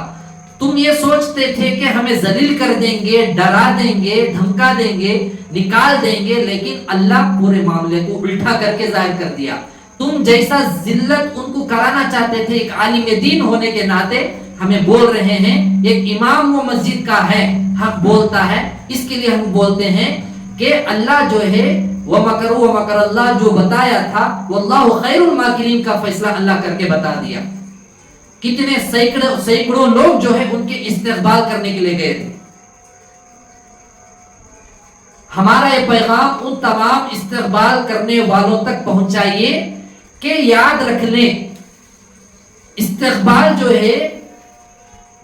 تم یہ سوچتے تھے کہ ہمیں ذلیل کر دیں گے، ڈرا دیں گے، دھمکا دیں گے، نکال دیں گے، لیکن اللہ پورے معاملے کو الٹا کر کے ظاہر کر دیا. تم جیسا ذلت ان کو کرانا چاہتے تھے، ایک عالم دین ہونے کے ناطے ہمیں بول رہے ہیں، ایک امام و مسجد کا ہے، حق بولتا ہے، اس کے لیے ہم بولتے ہیں کہ اللہ جو ہے وَمَكَرُوا وَمَكَرَ اللَّهُ جو بتایا تھا وَاللَّهُ خَيْرُ الْمَاكِرِينَ کا فیصلہ اللہ کر کے بتا دیا. کتنے سینکڑوں لوگ جو ہے ان کے استقبال کرنے کے لیے گئے تھے. ہمارا یہ پیغام ان تمام استقبال کرنے والوں تک پہنچائیے کہ یاد رکھ لیں، استقبال جو ہے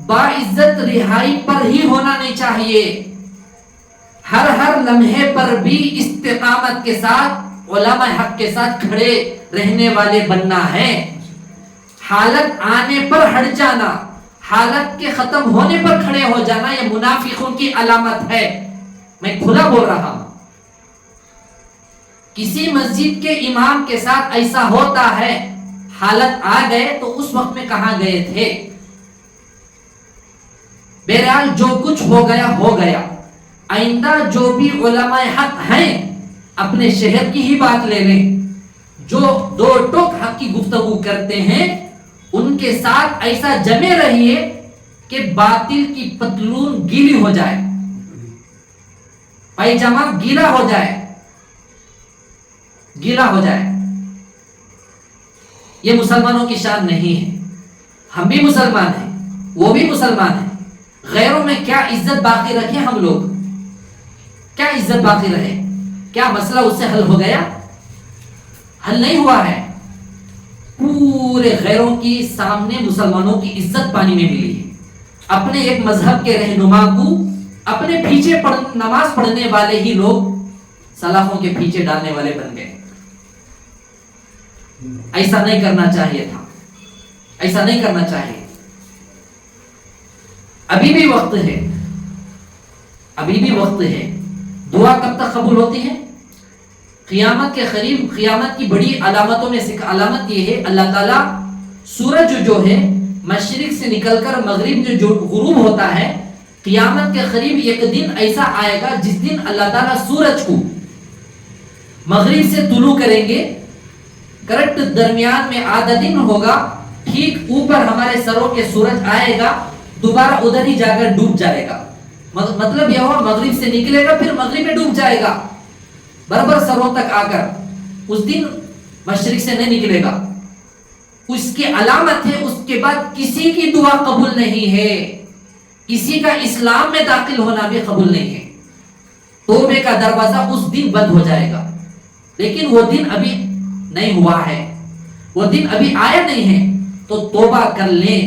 باعزت رہائی پر ہی ہونا نہیں چاہیے. ہر لمحے پر بھی استقامت کے ساتھ علماء حق کے ساتھ کھڑے رہنے والے بننا ہے. حالت آنے پر ہٹ جانا، حالت کے ختم ہونے پر کھڑے ہو جانا، یہ منافقوں کی علامت ہے. میں کھلا بول رہا ہوں. کسی مسجد کے امام کے ساتھ ایسا ہوتا ہے، حالت آ گئے تو اس وقت میں کہاں گئے تھے؟ بہرحال جو کچھ ہو گیا ہو گیا. آئندہ جو بھی علماء حق ہیں اپنے شہر کی ہی بات لے لیں، جو دو ٹوک حق کی گفتگو کرتے ہیں ان کے ساتھ ایسا جمے رہیے کہ باطل کی پتلون گیلی ہو جائے، پائجامہ گیلا ہو جائے. یہ مسلمانوں کی شان نہیں ہے. ہم بھی مسلمان ہیں، وہ بھی مسلمان ہیں. غیروں میں کیا عزت باقی رکھے ہم لوگ؟ کیا عزت باقی رہے؟ کیا مسئلہ اس سے حل ہو گیا؟ حل نہیں ہوا ہے. پورے غیروں کی سامنے مسلمانوں کی عزت پانی میں ملی ہے. اپنے ایک مذہب کے رہنما کو اپنے پیچھے نماز پڑھنے والے ہی لوگ سلاخوں کے پیچھے ڈالنے والے بن گئے. ایسا نہیں کرنا چاہیے تھا, ایسا نہیں کرنا چاہیے. ابھی بھی وقت ہے, ابھی بھی وقت ہے. دعا کب تک قبول ہوتی ہے؟ قیامت کے قریب. قیامت کی بڑی علامتوں میں سے علامت یہ ہے, اللہ تعالیٰ سورج جو ہے مشرق سے نکل کر مغرب جو غروب ہوتا ہے, قیامت کے قریب ایک دن ایسا آئے گا جس دن اللہ تعالیٰ سورج کو مغرب سے طلوع کریں گے. کریکٹ درمیان میں آدھا دن ہوگا, ٹھیک اوپر ہمارے سروں کے سورج آئے گا, دوبارہ ادھر ہی جا کر ڈوب جائے گا. مطلب یہ ہوا مغرب سے نکلے گا پھر مغرب میں ڈوب جائے گا, برابر سروں تک آ کر. اس دن مشرق سے نہیں نکلے گا. اس کی علامت ہے, اس کے بعد کسی کی دعا قبول نہیں ہے, کسی کا اسلام میں داخل ہونا بھی قبول نہیں ہے. توبے کا دروازہ اس دن بند ہو جائے گا. لیکن وہ دن ابھی نہیں ہوا ہے, وہ دن ابھی آیا نہیں ہے, تو توبہ کر لیں.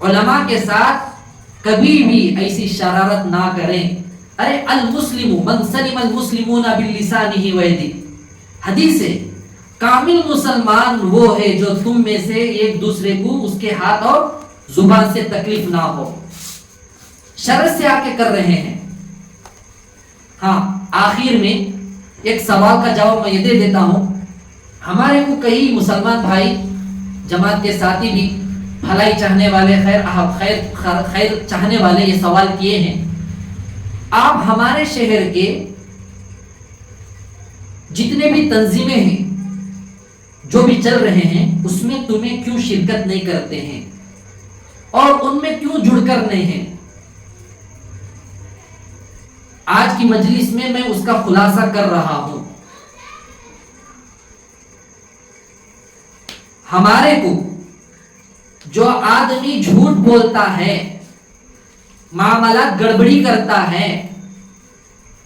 علماء کے ساتھ کبھی بھی ایسی شرارت نہ کریں. ارے المسلم من سلم المسلمون بلسانہ ویدہ, حدیث ہے کامل مسلمان وہ ہے جو تم میں سے ایک دوسرے کو اس کے ہاتھ اور زبان سے تکلیف نہ ہو. شرط سے آ کے کر رہے ہیں. ہاں, آخر میں ایک سوال کا جواب میں یہ دے دیتا ہوں. ہمارے کو کئی مسلمان بھائی, جماعت کے ساتھی بھی, بھلائی چاہنے والے, خیر چاہنے والے یہ سوال کیے ہیں, آپ ہمارے شہر کے جتنے بھی تنظیمیں ہیں جو بھی چل رہے ہیں اس میں تمہیں کیوں شرکت نہیں کرتے ہیں اور ان میں کیوں جڑ کر نہیں ہیں؟ آج کی مجلس میں میں اس کا خلاصہ کر رہا ہوں. ہمارے کو جو آدمی جھوٹ بولتا ہے, معاملات گڑبڑی کرتا ہے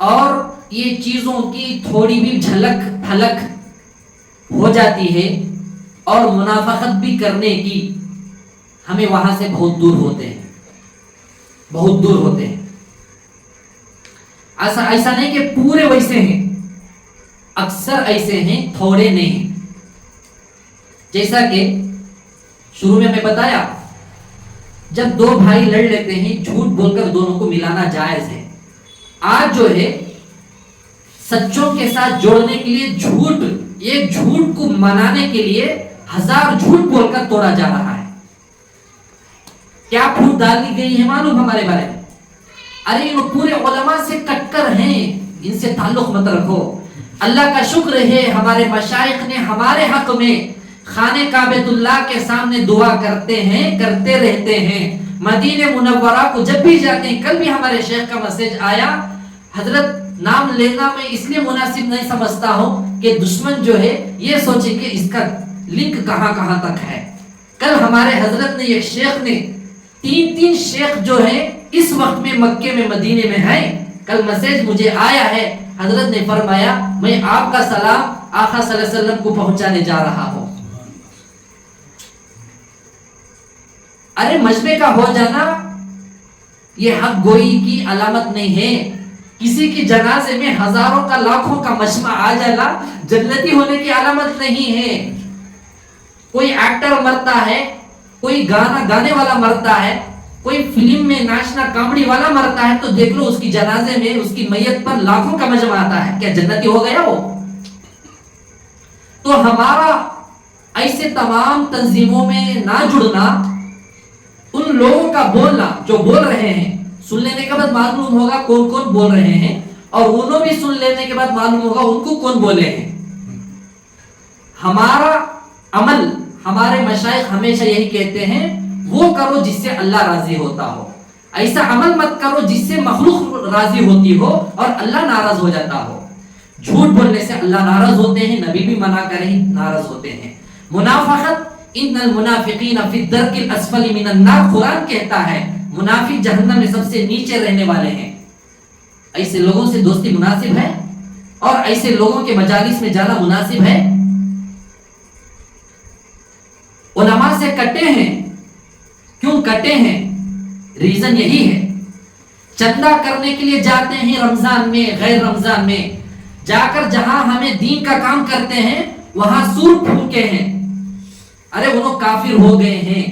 اور یہ چیزوں کی تھوڑی بھی جھلک پھلک ہو جاتی ہے اور منافقت بھی کرنے کی, ہمیں وہاں سے بہت دور ہوتے ہیں, بہت دور ہوتے ہیں. ایسا نہیں کہ پورے ویسے ہیں, اکثر ایسے ہیں, تھوڑے نہیں. جیسا کہ شروع میں بتایا, جب دو بھائی لڑ لیتے ہیں جھوٹ بول کر دونوں کو ملانا جائز ہے. آج جو ہے سچوں کے ساتھ جوڑنے کے لیے جھوٹ, ایک جھوٹ کو منانے کے لیے 1000 جھوٹ بول کر توڑا جا رہا ہے. کیا پھوٹ ڈالی گئی ہے معلوم ہمارے بارے میں؟ ارے وہ پورے علماء سے کٹ کر ہیں, ان سے تعلق مت رکھو. اللہ کا شکر ہے ہمارے مشائخ نے ہمارے حق میں خانہ کعبۃ اللہ کے سامنے دعا کرتے ہیں, کرتے رہتے ہیں. مدینہ منورہ کو جب بھی جاتے ہیں, کل بھی ہمارے شیخ کا میسج آیا, حضرت نام لینا میں اس لیے مناسب نہیں سمجھتا ہوں کہ دشمن جو ہے یہ سوچے کہ اس کا لنک کہاں کہاں تک ہے. کل ہمارے حضرت نے, ایک شیخ نے, 3 شیخ جو ہیں اس وقت میں مکے میں مدینے میں ہیں, کل میسج مجھے آیا ہے, حضرت نے فرمایا میں آپ کا سلام آقا صلی اللہ علیہ وسلم کو پہنچانے جا رہا ہوں. ارے مجمع کا ہو جانا یہ حق گوئی کی علامت نہیں ہے. کسی کی جنازے میں ہزاروں کا لاکھوں کا مجمع آ جانا جنتی ہونے کی علامت نہیں ہے. کوئی ایکٹر مرتا ہے, کوئی گانا گانے والا مرتا ہے, کوئی فلم میں ناچنا کامیڈی والا مرتا ہے, تو دیکھ لو اس کی جنازے میں اس کی میت پر لاکھوں کا مجمع آتا ہے, کیا جنتی ہو گیا وہ؟ تو ہمارا ایسے تمام تنظیموں میں نہ جڑنا, ان لوگوں کا بولنا جو بول رہے ہیں, سن لینے کے بعد معلوم ہوگا کون کون بول رہے ہیں, اور انہوں بھی سن لینے کے بعد معلوم ہوگا ان کو کون بولے ہیں. ہمارا عمل, ہمارے مشائخ ہمیشہ یہی کہتے ہیں, وہ کرو جس سے اللہ راضی ہوتا ہو. ایسا عمل مت کرو جس سے مخلوق راضی ہوتی ہو اور اللہ ناراض ہو جاتا ہو. جھوٹ بولنے سے اللہ ناراض ہوتے ہیں, نبی بھی منع کریں, ناراض ہوتے ہیں. منافقت, ان المنافقین فی الدرک الاسفل من النار, قرآن کہتا ہے منافق جہنم میں سب سے نیچے رہنے والے ہیں. ایسے لوگوں سے دوستی مناسب ہے اور ایسے لوگوں کے مجالس میں جانا مناسب ہے؟ کٹے ہیں. کیوں کٹے ہیں؟ ریزن یہی ہے. چندہ کرنے کے لیے جاتے ہیں رمضان میں، غیر رمضان میں جا کر جہاں ہمیں دین کا کام کرتے ہیں وہاں سور پھونکے ہیں. ارے انہوں کافر ہو گئے ہیں،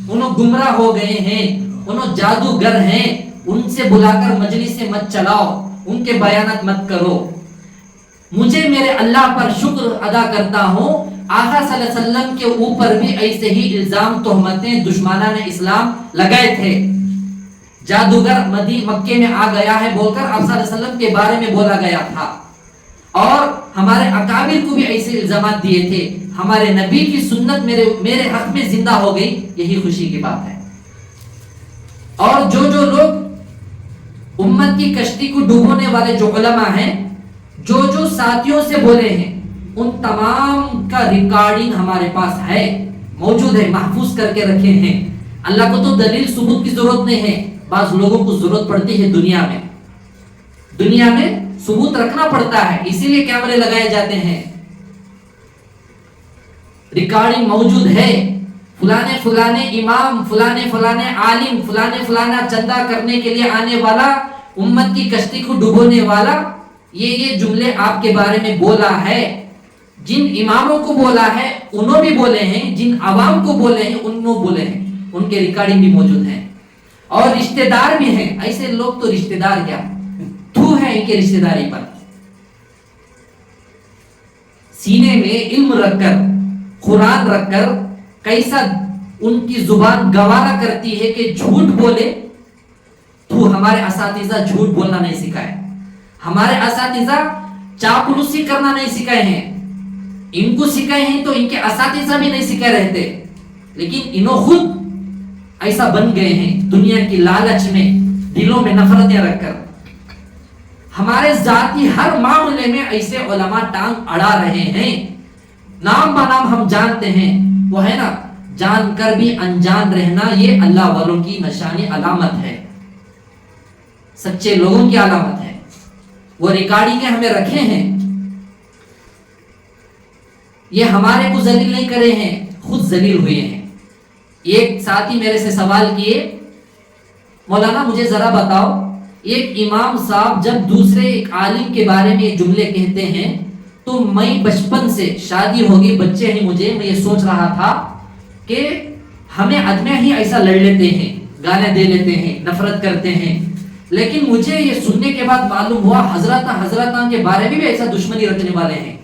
انہوں گمراہ ہو گئے ہیں، انہوں جادوگر ہیں، ان سے بلا کر مجلس سے مت چلاؤ، ان کے بیانات مت کرو. مجھے میرے اللہ پر شکر ادا کرتا ہوں، آقا صلی اللہ علیہ وسلم کے اوپر بھی ایسے ہی الزام تہمتیں دشمنان اسلام لگائے تھے. جادوگر مکے میں آ گیا ہے بول کر آپ صلی اللہ علیہ وسلم کے بارے میں بولا گیا تھا، اور ہمارے اکابر کو بھی ایسے الزامات دیے تھے. ہمارے نبی کی سنت میرے حق میں زندہ ہو گئی، یہی خوشی کی بات ہے. اور جو لوگ امت کی کشتی کو ڈوبونے والے جو علماء ہیں، جو ساتھیوں سے بولے ہیں، ان تمام کا ریکارڈنگ ہمارے پاس ہے، موجود ہے، محفوظ کر کے رکھے ہیں. اللہ کو تو دلیل ثبوت کی ضرورت نہیں ہے، بعض لوگوں کو ضرورت پڑتی ہے. دنیا میں ثبوت رکھنا پڑتا ہے، اسی لیے کیمرے لگائے جاتے ہیں. ریکارڈنگ موجود ہے، فلانے امام، فلانے عالم، فلانا چندہ کرنے کے لیے آنے والا، امت کی کشتی کو ڈبونے والا، یہ جملے آپ کے بارے میں بولا ہے. جن اماموں کو بولا ہے انہوں بھی بولے ہیں، جن عوام کو بولے ہیں انہوں بولے ہیں، ان کے ریکارڈنگ بھی موجود ہیں. اور رشتہ دار بھی ہیں. ایسے لوگ تو رشتہ دار کیا تھو ہے ان کے رشتہ داری پر. سینے میں علم رکھ کر، قرآن رکھ کر، کیسا ان کی زبان گوارا کرتی ہے کہ جھوٹ بولے. تو ہمارے اساتذہ جھوٹ بولنا نہیں سکھائے، ہمارے اساتذہ چاپلوسی کرنا نہیں سکھائے ہیں. ان کو سکھائے ہیں تو ان کے اساتذہ بھی نہیں سکھائے رہتے، لیکن انہوں خود ایسا بن گئے ہیں دنیا کی لالچ میں، دلوں میں نفرتیں رکھ کر. ہمارے ذاتی ہر معاملے میں ایسے علماء ٹانگ اڑا رہے ہیں. نام بنام ہم جانتے ہیں، وہ ہے نا، جان کر بھی انجان رہنا، یہ اللہ والوں کی نشانی علامت ہے، سچے لوگوں کی علامت ہے. وہ ریکارڈنگیں ہمیں رکھے ہیں. یہ ہمارے کو ذلیل نہیں کرے ہیں، خود ذلیل ہوئے ہیں. ایک ساتھی میرے سے سوال کیے، مولانا مجھے ذرا بتاؤ، ایک امام صاحب جب دوسرے ایک عالم کے بارے میں یہ جملے کہتے ہیں تو میں بچپن سے، شادی ہوگی، بچے ہیں مجھے، میں یہ سوچ رہا تھا کہ ہمیں عدمیں ہی ایسا لڑ لیتے ہیں، گانے دے لیتے ہیں، نفرت کرتے ہیں. لیکن مجھے یہ سننے کے بعد معلوم ہوا حضرتان کے بارے میں بھی ایسا دشمنی رکھنے والے ہیں.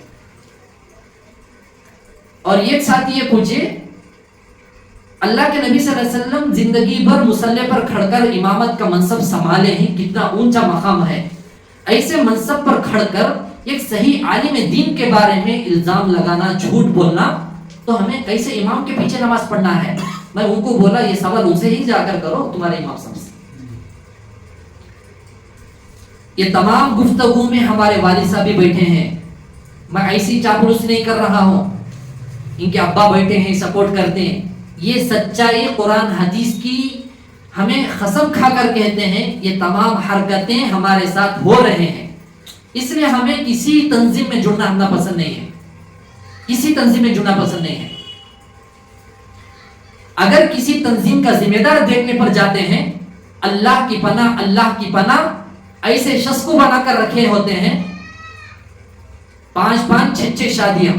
اور ایک ساتھی یہ پوچھے، اللہ کے نبی صلی اللہ علیہ وسلم زندگی بھر مصلی پر کھڑ کر امامت کا منصب سنبھالے ہیں، کتنا اونچا مقام ہے. ایسے منصب پر کھڑ کر ایک صحیح عالم دین کے بارے میں الزام لگانا، جھوٹ بولنا، تو ہمیں کیسے امام کے پیچھے نماز پڑھنا ہے؟ میں ان کو بولا یہ سوال ان سے ہی جا کر کرو، تمہارے امام صاحب سے. یہ تمام گفتگو میں ہمارے والد صاحب بھی بیٹھے ہیں، میں ایسی چاپلوسی نہیں کر رہا ہوں، ان کے ابا بیٹھے ہیں، سپورٹ کرتے ہیں. یہ سچائی قرآن حدیث کی ہمیں قسم کھا کر کہتے ہیں. یہ تمام حرکتیں ہمارے ساتھ ہو رہے ہیں، اس لیے ہمیں کسی تنظیم میں جڑنا پسند نہیں ہے، کسی تنظیم میں جڑنا پسند نہیں ہے. اگر کسی تنظیم کا ذمہ دار دیکھنے پر جاتے ہیں، اللہ کی پناہ ایسے شخص کو بنا کر رکھے ہوتے ہیں، 5 6 شادیاں،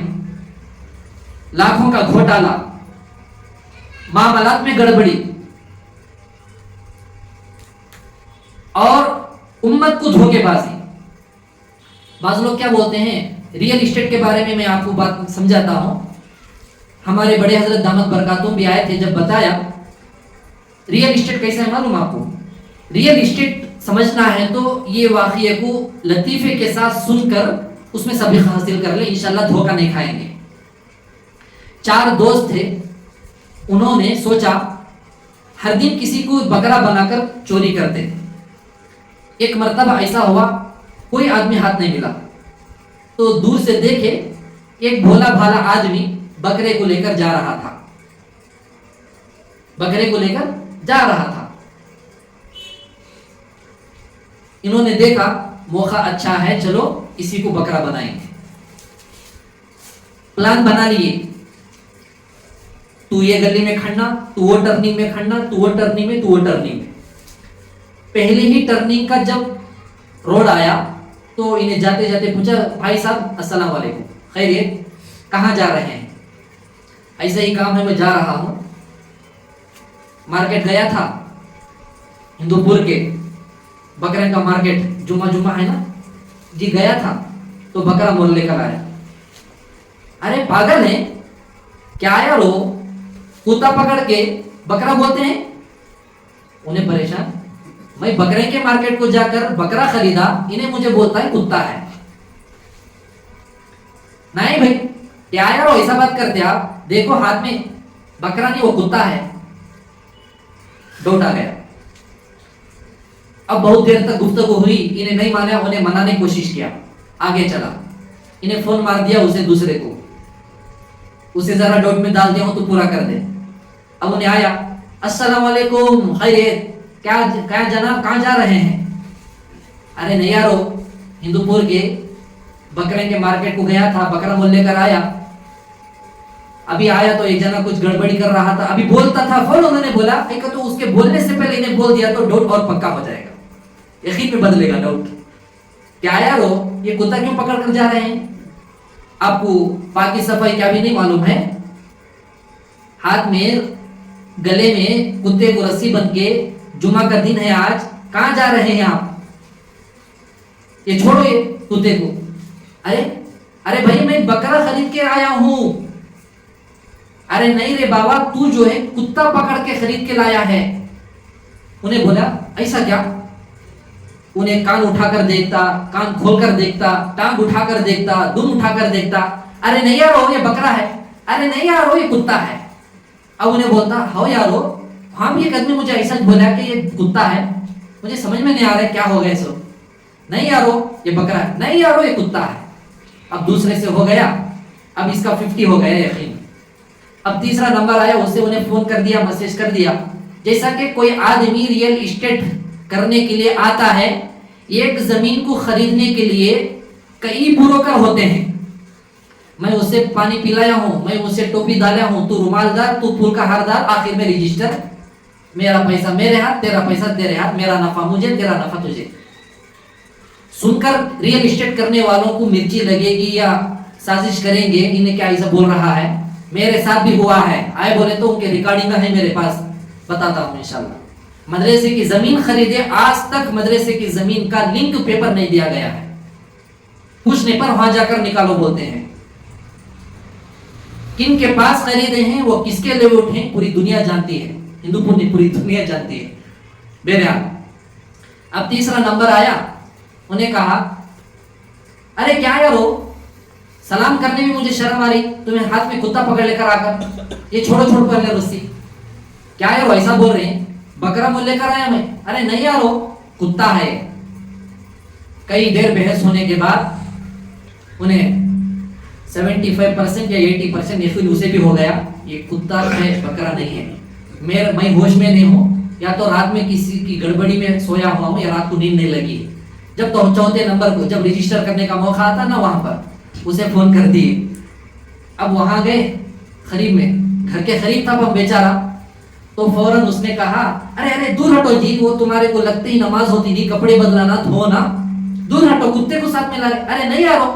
لاکھوں کا گھوٹالا، معاملات میں گڑبڑی، اور امت کو دھوکے بازی. بعض لوگ کیا بولتے ہیں، ریئل اسٹیٹ کے بارے میں آپ کو بات سمجھاتا ہوں. ہمارے بڑے حضرت دامت برکاتوں بھی آئے تھے، جب بتایا ریئل اسٹیٹ کیسے ہے معلوم آپ کو. ریئل اسٹیٹ سمجھنا ہے تو یہ واقعے کو لطیفے کے ساتھ سن کر اس میں سبق حاصل کر لیں، انشاءاللہ دھوکہ نہیں کھائیں گے. 4 دوست تھے، انہوں نے سوچا ہر دن کسی کو بکرا بنا کر چوری کرتے. ایک مرتبہ ایسا ہوا، کوئی آدمی ہاتھ نہیں ملا، تو دور سے دیکھے ایک بھولا بھالا آدمی بکرے کو لے کر جا رہا تھا. انہوں نے دیکھا موقع اچھا ہے، چلو اسی کو بکرا بنائیں گے. پلان بنا لیے، تو یہ گلی میں کھڑنا, تو وہ ٹرننگ میں کھڑنا, تو وہ ٹرننگ میں, تو وہ ٹرننگ میں. پہلی ہی ٹرننگ کا جب روڈ آیا تو انہیں جاتے جاتے پوچھا, بھائی صاحب السلام علیکم, خیریت, کہاں جا رہے ہیں؟ ایسا ہی کام ہے, میں جا رہا ہوں, مارکیٹ گیا تھا ہندو پور کے, بکرے کا مارکیٹ, جمعہ ہے نا جی, گیا تھا تو بکرا مول لے کر آیا. ارے پاگل ہے کیا یارو, کتا پکڑ کے بکرا بولتے ہیں؟ انہیں پریشان, میں بکرے کے مارکیٹ کو جا کر بکرا خریدا, انہیں مجھے بولتا ہے کتا ہے. نہیں بھائی کیا یارو ایسا بات کرتے آپ, دیکھو ہاتھ میں بکرا نہیں وہ کتا ہے. ڈوٹ آ گیا. اب بہت دیر تک گفتگو ہوئی, انہیں نہیں مانا, انہیں منانے کی کوشش کیا, آگے چلا, انہیں فون مار دیا اسے دوسرے کو, اسے ذرا ڈوٹ میں ڈال دیا ہوں تو پورا کر دے. اب انہیں آیا, السلام علیکم, خیریت, کیا جناب کہاں جا رہے ہیں؟ ارے نہیں یارو, ہندو پور کے بکرے کے مارکیٹ کو گیا تھا, بکرا مول لے کر آیا. ابھی آیا تو ایک جنا کچھ گڑبڑی کر رہا تھا, ابھی بولتا تھا, فون انہوں نے بولا, ایک تو اس کے بولنے سے پہلے انہیں بول دیا تو ڈوٹ اور پکا ہو جائے گا, یقین میں بدلے گا ڈاؤٹ. کیا یارو یہ کتا کیوں پکڑ کر جا رہے ہیں؟ آپ کو پاکی صفائی کیا بھی نہیں معلوم ہے؟ ہاتھ میں گلے میں کتے کو رسی بن کے, جمعہ کا دن ہے آج, کہاں جا رہے ہیں آپ؟ یہ چھوڑو یہ کتے کو. ارے بھائی میں بکرا خرید کے آیا ہوں. ارے نہیں رے بابا, تو جو ہے کتا پکڑ کے خرید کے لایا ہے. انہیں بولا ایسا کیا؟ انہیں کان اٹھا کر دیکھتا, کان کھول کر دیکھتا, ٹانگ اٹھا کر دیکھتا, دم اٹھا کر دیکھتا. ارے نہیں یارو یہ بکرا ہے, ارے نہیں یارو یہ کتا ہے. اب انہیں بولتا, ہو یارو ہاں بھی ایک آدمی مجھے ایسا بولا کہ یہ کتا ہے, مجھے سمجھ میں نہیں آ رہا ہے کیا ہو گیا سو. نہیں یارو یہ بکرا ہے, نہیں یارو یہ کتا ہے. اب دوسرے سے ہو گیا, اب اس کا 50 ہو گیا یقین. اب تیسرا نمبر آیا, اس سے انہیں فون کر دیا, میسج کر دیا. جیسا کہ کوئی آدمی ریئل اسٹیٹ کرنے کے لیے آتا ہے, ایک زمین کو خریدنے کے لیے کئی بروکر ہوتے ہیں. میں اسے پانی پلایا ہوں, میں اسے ٹوپی ڈالا ہوں, تو رومال دار, تو پھول کا ہار دار, آخر میں رجسٹر, میرا پیسہ میرے ہاتھ, تیرا پیسہ تیرے ہاتھ, میرا نفع مجھے, تیرا نفع تجھے. سن کر ریئل اسٹیٹ کرنے والوں کو مرچی لگے گی یا سازش کریں گے, انہیں کیا ایسا بول رہا ہے. میرے ساتھ بھی ہوا ہے, آئے بولے تو ان کے ریکارڈنگ ہے میرے پاس, بتاتا ہوں انشاءاللہ. مدرسے کی زمین خریدے, آج تک مدرسے کی زمین کا لنک پیپر نہیں دیا گیا ہے. پوچھنے پر وہاں جا کر نکالو بولتے ہیں. کن کے پاس خریدے ہیں, وہ کس کے لیے اٹھے, پوری دنیا جانتی ہے, ہندو پور پوری دنیا جانتی ہے. بہرحال اب تیسرا نمبر آیا, انہیں کہا, ارے کیا یارو سلام کرنے میں مجھے شرم آ رہی, تمہیں ہاتھ میں کتا پکڑ لے کر آ کر, یہ چھوڑو پہلے رسی. کیا یارو ایسا بول رہے ہیں, بکرا مول لے کر آیا میں. ارے نہیں یارو کتا ہے. کئی دیر بحث ہونے کے بعد انہیں 75% یا 80% یقین اسے بھی ہو گیا, یہ کتا ہے بکرا نہیں ہے. میں ہوش میں نہیں ہوں, یا تو رات میں کسی کی گڑبڑی میں سویا ہوا ہوں, یا رات کو نیند نہیں لگی. جب تو چوتھے نمبر کو جب رجسٹر کرنے کا موقع آتا نا, وہاں پر اسے فون کر دیے. اب وہاں گئے قریب میں, گھر کے قریب تھا وہ بیچارہ, تو فوراً اس نے کہا, ارے دور ہٹو جی, وہ تمہارے کو لگتے ہی نماز ہوتی تھی, کپڑے بدلانا, دھونا, دور ہٹو, کتے کو ساتھ میں لا رہے. ارے نہیں یارو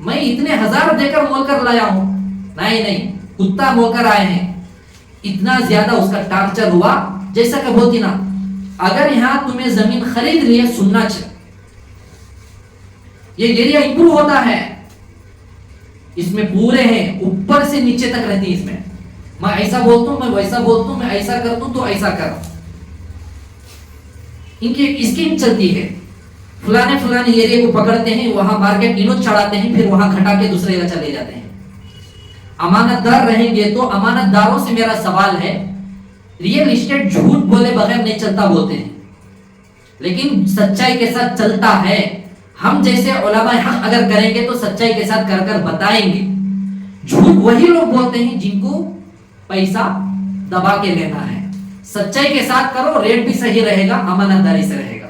میں اتنے ہزار دے کر مول کر لایا ہوں. نہیں کتا مول کر آئے ہیں. اتنا زیادہ اس کا ٹارچر ہوا, جیسا کہ بولتی نا, اگر یہاں تمہیں زمین خرید لی ہے, سننا چاہیے, یہ ایریا امپروو ہوتا ہے, اس میں پورے ہیں, اوپر سے نیچے تک رہتی ہے. اس میں میں ایسا بولتا ہوں, میں ویسا بولتا ہوں, میں ایسا کرتا ہوں تو ایسا کر. ان کی ایک اسکیم چلتی ہے, فلانے ایریا کو پکڑتے ہیں, وہاں مارکیٹ انوٹ چڑھاتے ہیں, پھر وہاں گھٹا کے دوسرے جگہ چلے جاتے ہیں. امانت دار رہیں گے تو امانت داروں سے میرا سوال ہے, ریئل اسٹیٹ جھوٹ بولے بغیر نہیں چلتا بولتے ہیں, لیکن سچائی کے ساتھ چلتا ہے. ہم جیسے علماء حق اگر کریں گے تو سچائی کے ساتھ کر کر بتائیں گے. جھوٹ وہی لوگ بولتے ہیں جن کو پیسہ دبا کے لینا ہے. سچائی کے ساتھ کرو, ریٹ بھی صحیح رہے گا, امانت داری سے رہے گا.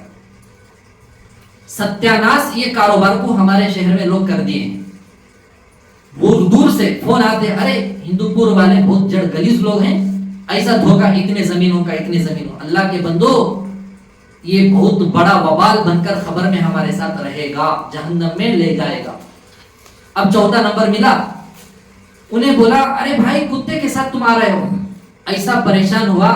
ستیاناش یہ کاروبار کو ہمارے شہر میں لوگ کر دیے ہیں. وہ دور سے فون آتے، ارے ہندوپور والے بہت جڑ گلیز لوگ ہیں، ایسا دھوکہ، اتنے زمینوں کا، اتنے زمینوں. اللہ کے بندو، یہ بہت بڑا وبال بن کر خبر میں ہمارے ساتھ رہے گا، جہنم میں لے جائے گا. اب چوتھا نمبر ملا. انہیں بولا ارے بھائی کتے کے ساتھ تم آ رہے ہو. ایسا پریشان ہوا.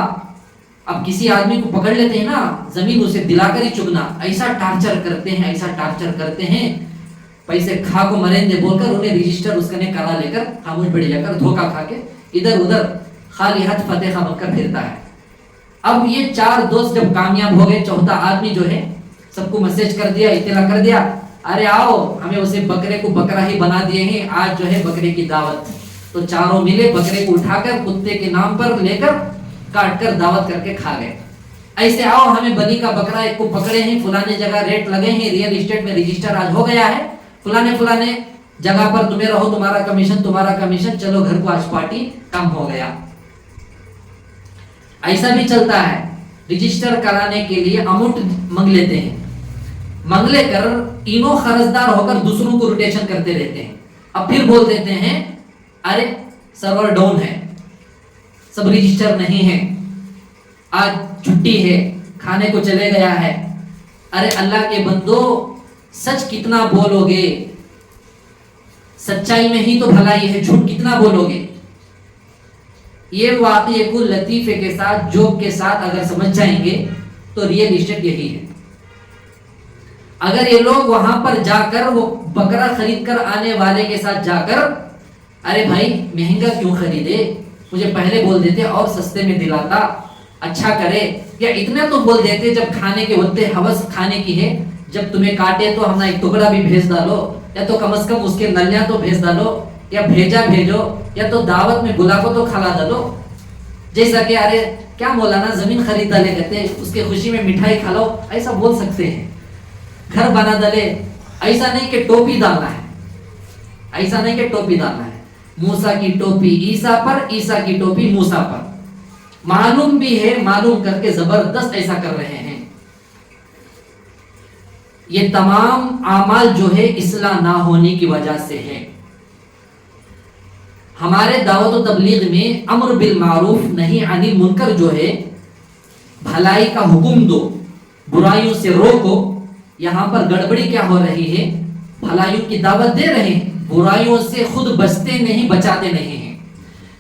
اب کسی آدمی کو پکڑ لیتے ہیں نا، زمین اسے دلا کر ہی چگنا، ایسا ٹارچر کرتے ہیں، ایسا ٹارچر کرتے ہیں، پیسے کھا کو مریں دے بول کر انہیں رجسٹر اس نے کرا لے کر خاموش بڑی جا کر دھوکہ کھا کے ادھر ادھر خالی ہاتھ فتح خواہ بن کر پھرتا ہے. اب یہ 4 دوست جب کامیاب ہو گئے، چوتھا آدمی جو ہے سب کو میسج کر دیا، اطلاع کر دیا، ارے آؤ ہمیں اسے بکرے کو بکرا ہی بنا دیے ہیں، آج جو ہے بکرے کی دعوت. تو چاروں ملے، بکرے کو اٹھا کر کتے کے نام پر لے کر کاٹ کر دعوت کر کے کھا گئے. ایسے آؤ ہمیں بلی کا بکرا ایک کو پکڑے ہیں، فلانے جگہ ریٹ لگے ہیں، ریئل اسٹیٹ میں رجسٹر آج ہو گیا ہے، فلانے جگہ پر تمہیں رہو، تمہارا کمیشن، چلو گھر کو آج پارٹی کم ہو گیا. ایسا بھی چلتا ہے. رجسٹر کرانے کے لیے اماؤنٹ منگ لیتے ہیں، منگ لے کر تینوں قرضدار ہو کر دوسروں کو روٹیشن کرتے رہتے ہیں. اب پھر بول دیتے ہیں ارے سرور ڈاؤن ہے، سب رجسٹر نہیں ہے، آج چھٹی ہے، کھانے کو چلے گیا ہے. ارے اللہ کے بندو، سچ کتنا بولو گے؟ سچائی میں ہی تو بھلائی ہے، جھوٹ کتنا بولو گے؟ یہ واقعے کو لطیفے کے ساتھ، جوک کے ساتھ اگر سمجھ جائیں گے تو ریئل اسٹیٹ یہی ہے. اگر یہ لوگ وہاں پر جا کر وہ بکرا خرید کر آنے والے کے ساتھ جا کر ارے بھائی مہنگا کیوں خریدے، مجھے پہلے بول دیتے اور سستے میں دلاتا، اچھا کرے، یا اتنا تو بول دیتے جب کھانے کے وقت ہوس کھانے کی ہے، جب تمہیں کاٹے تو ہم ایک ٹکڑا بھی بھیج ڈالو، یا تو کم از کم اس کے نلیاں تو بھیج ڈالو، یا بھیجو، یا تو دعوت میں بلا کو تو کھلا ڈالو. جیسا کہ ارے کیا مولانا زمین خرید ڈالے کہتے اس کے خوشی میں مٹھائی کھا لو، ایسا بول سکتے ہیں. گھر بنا ڈالے، ایسا نہیں کہ ٹوپی ڈالنا ہے، ایسا نہیں کہ ٹوپی ڈالنا ہے. موسیٰ کی ٹوپی عیسیٰ پر، عیسیٰ کی ٹوپی موسیٰ پر. معلوم بھی ہے، معلوم کر کے زبردست ایسا کر رہے ہیں. یہ تمام اعمال جو ہے اصلاح نہ ہونے کی وجہ سے ہے. ہمارے دعوت و تبلیغ میں امر بالمعروف نہی عن المنکر جو ہے، بھلائی کا حکم دو، برائیوں سے روکو. یہاں پر گڑبڑی کیا ہو رہی ہے؟ بھلائیوں کی دعوت دے رہے ہیں، برائیوں سے خود بچتے نہیں، بچاتے نہیں ہیں.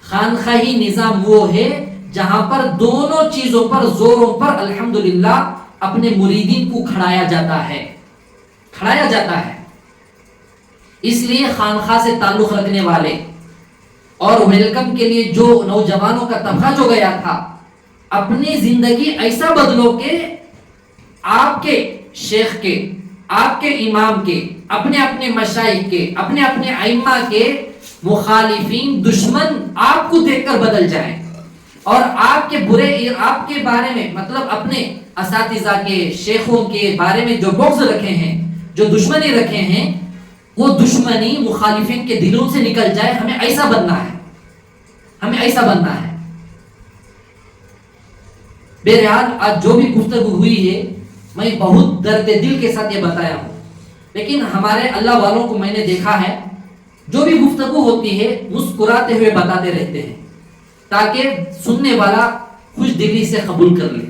خانقاہی نظام وہ ہے جہاں پر دونوں چیزوں پر زوروں پر الحمدللہ اپنے مریدین کو کھڑایا جاتا ہے. اس لیے خانقاہ سے تعلق رکھنے والے اور ویلکم کے لیے جو نوجوانوں کا طبقہ جو گیا تھا، اپنی زندگی ایسا بدلو کہ آپ کے شیخ کے، آپ کے امام کے، اپنے مشائخ کے، اپنے ائمہ کے مخالفین، دشمن آپ کو دیکھ کر بدل جائیں، اور آپ کے بارے میں مطلب اپنے اساتذہ کے، شیخوں کے بارے میں جو بغض رکھے ہیں، جو دشمنی رکھے ہیں، وہ دشمنی مخالفین کے دلوں سے نکل جائے. ہمیں ایسا بننا ہے. بہرحال آج جو بھی گفتگو ہوئی ہے، میں بہت درد دل کے ساتھ یہ بتایا ہوں، لیکن ہمارے اللہ والوں کو میں نے دیکھا ہے جو بھی گفتگو ہوتی ہے مسکراتے ہوئے بتاتے رہتے ہیں، تاکہ سننے والا خوش دلی سے قبول کر لے.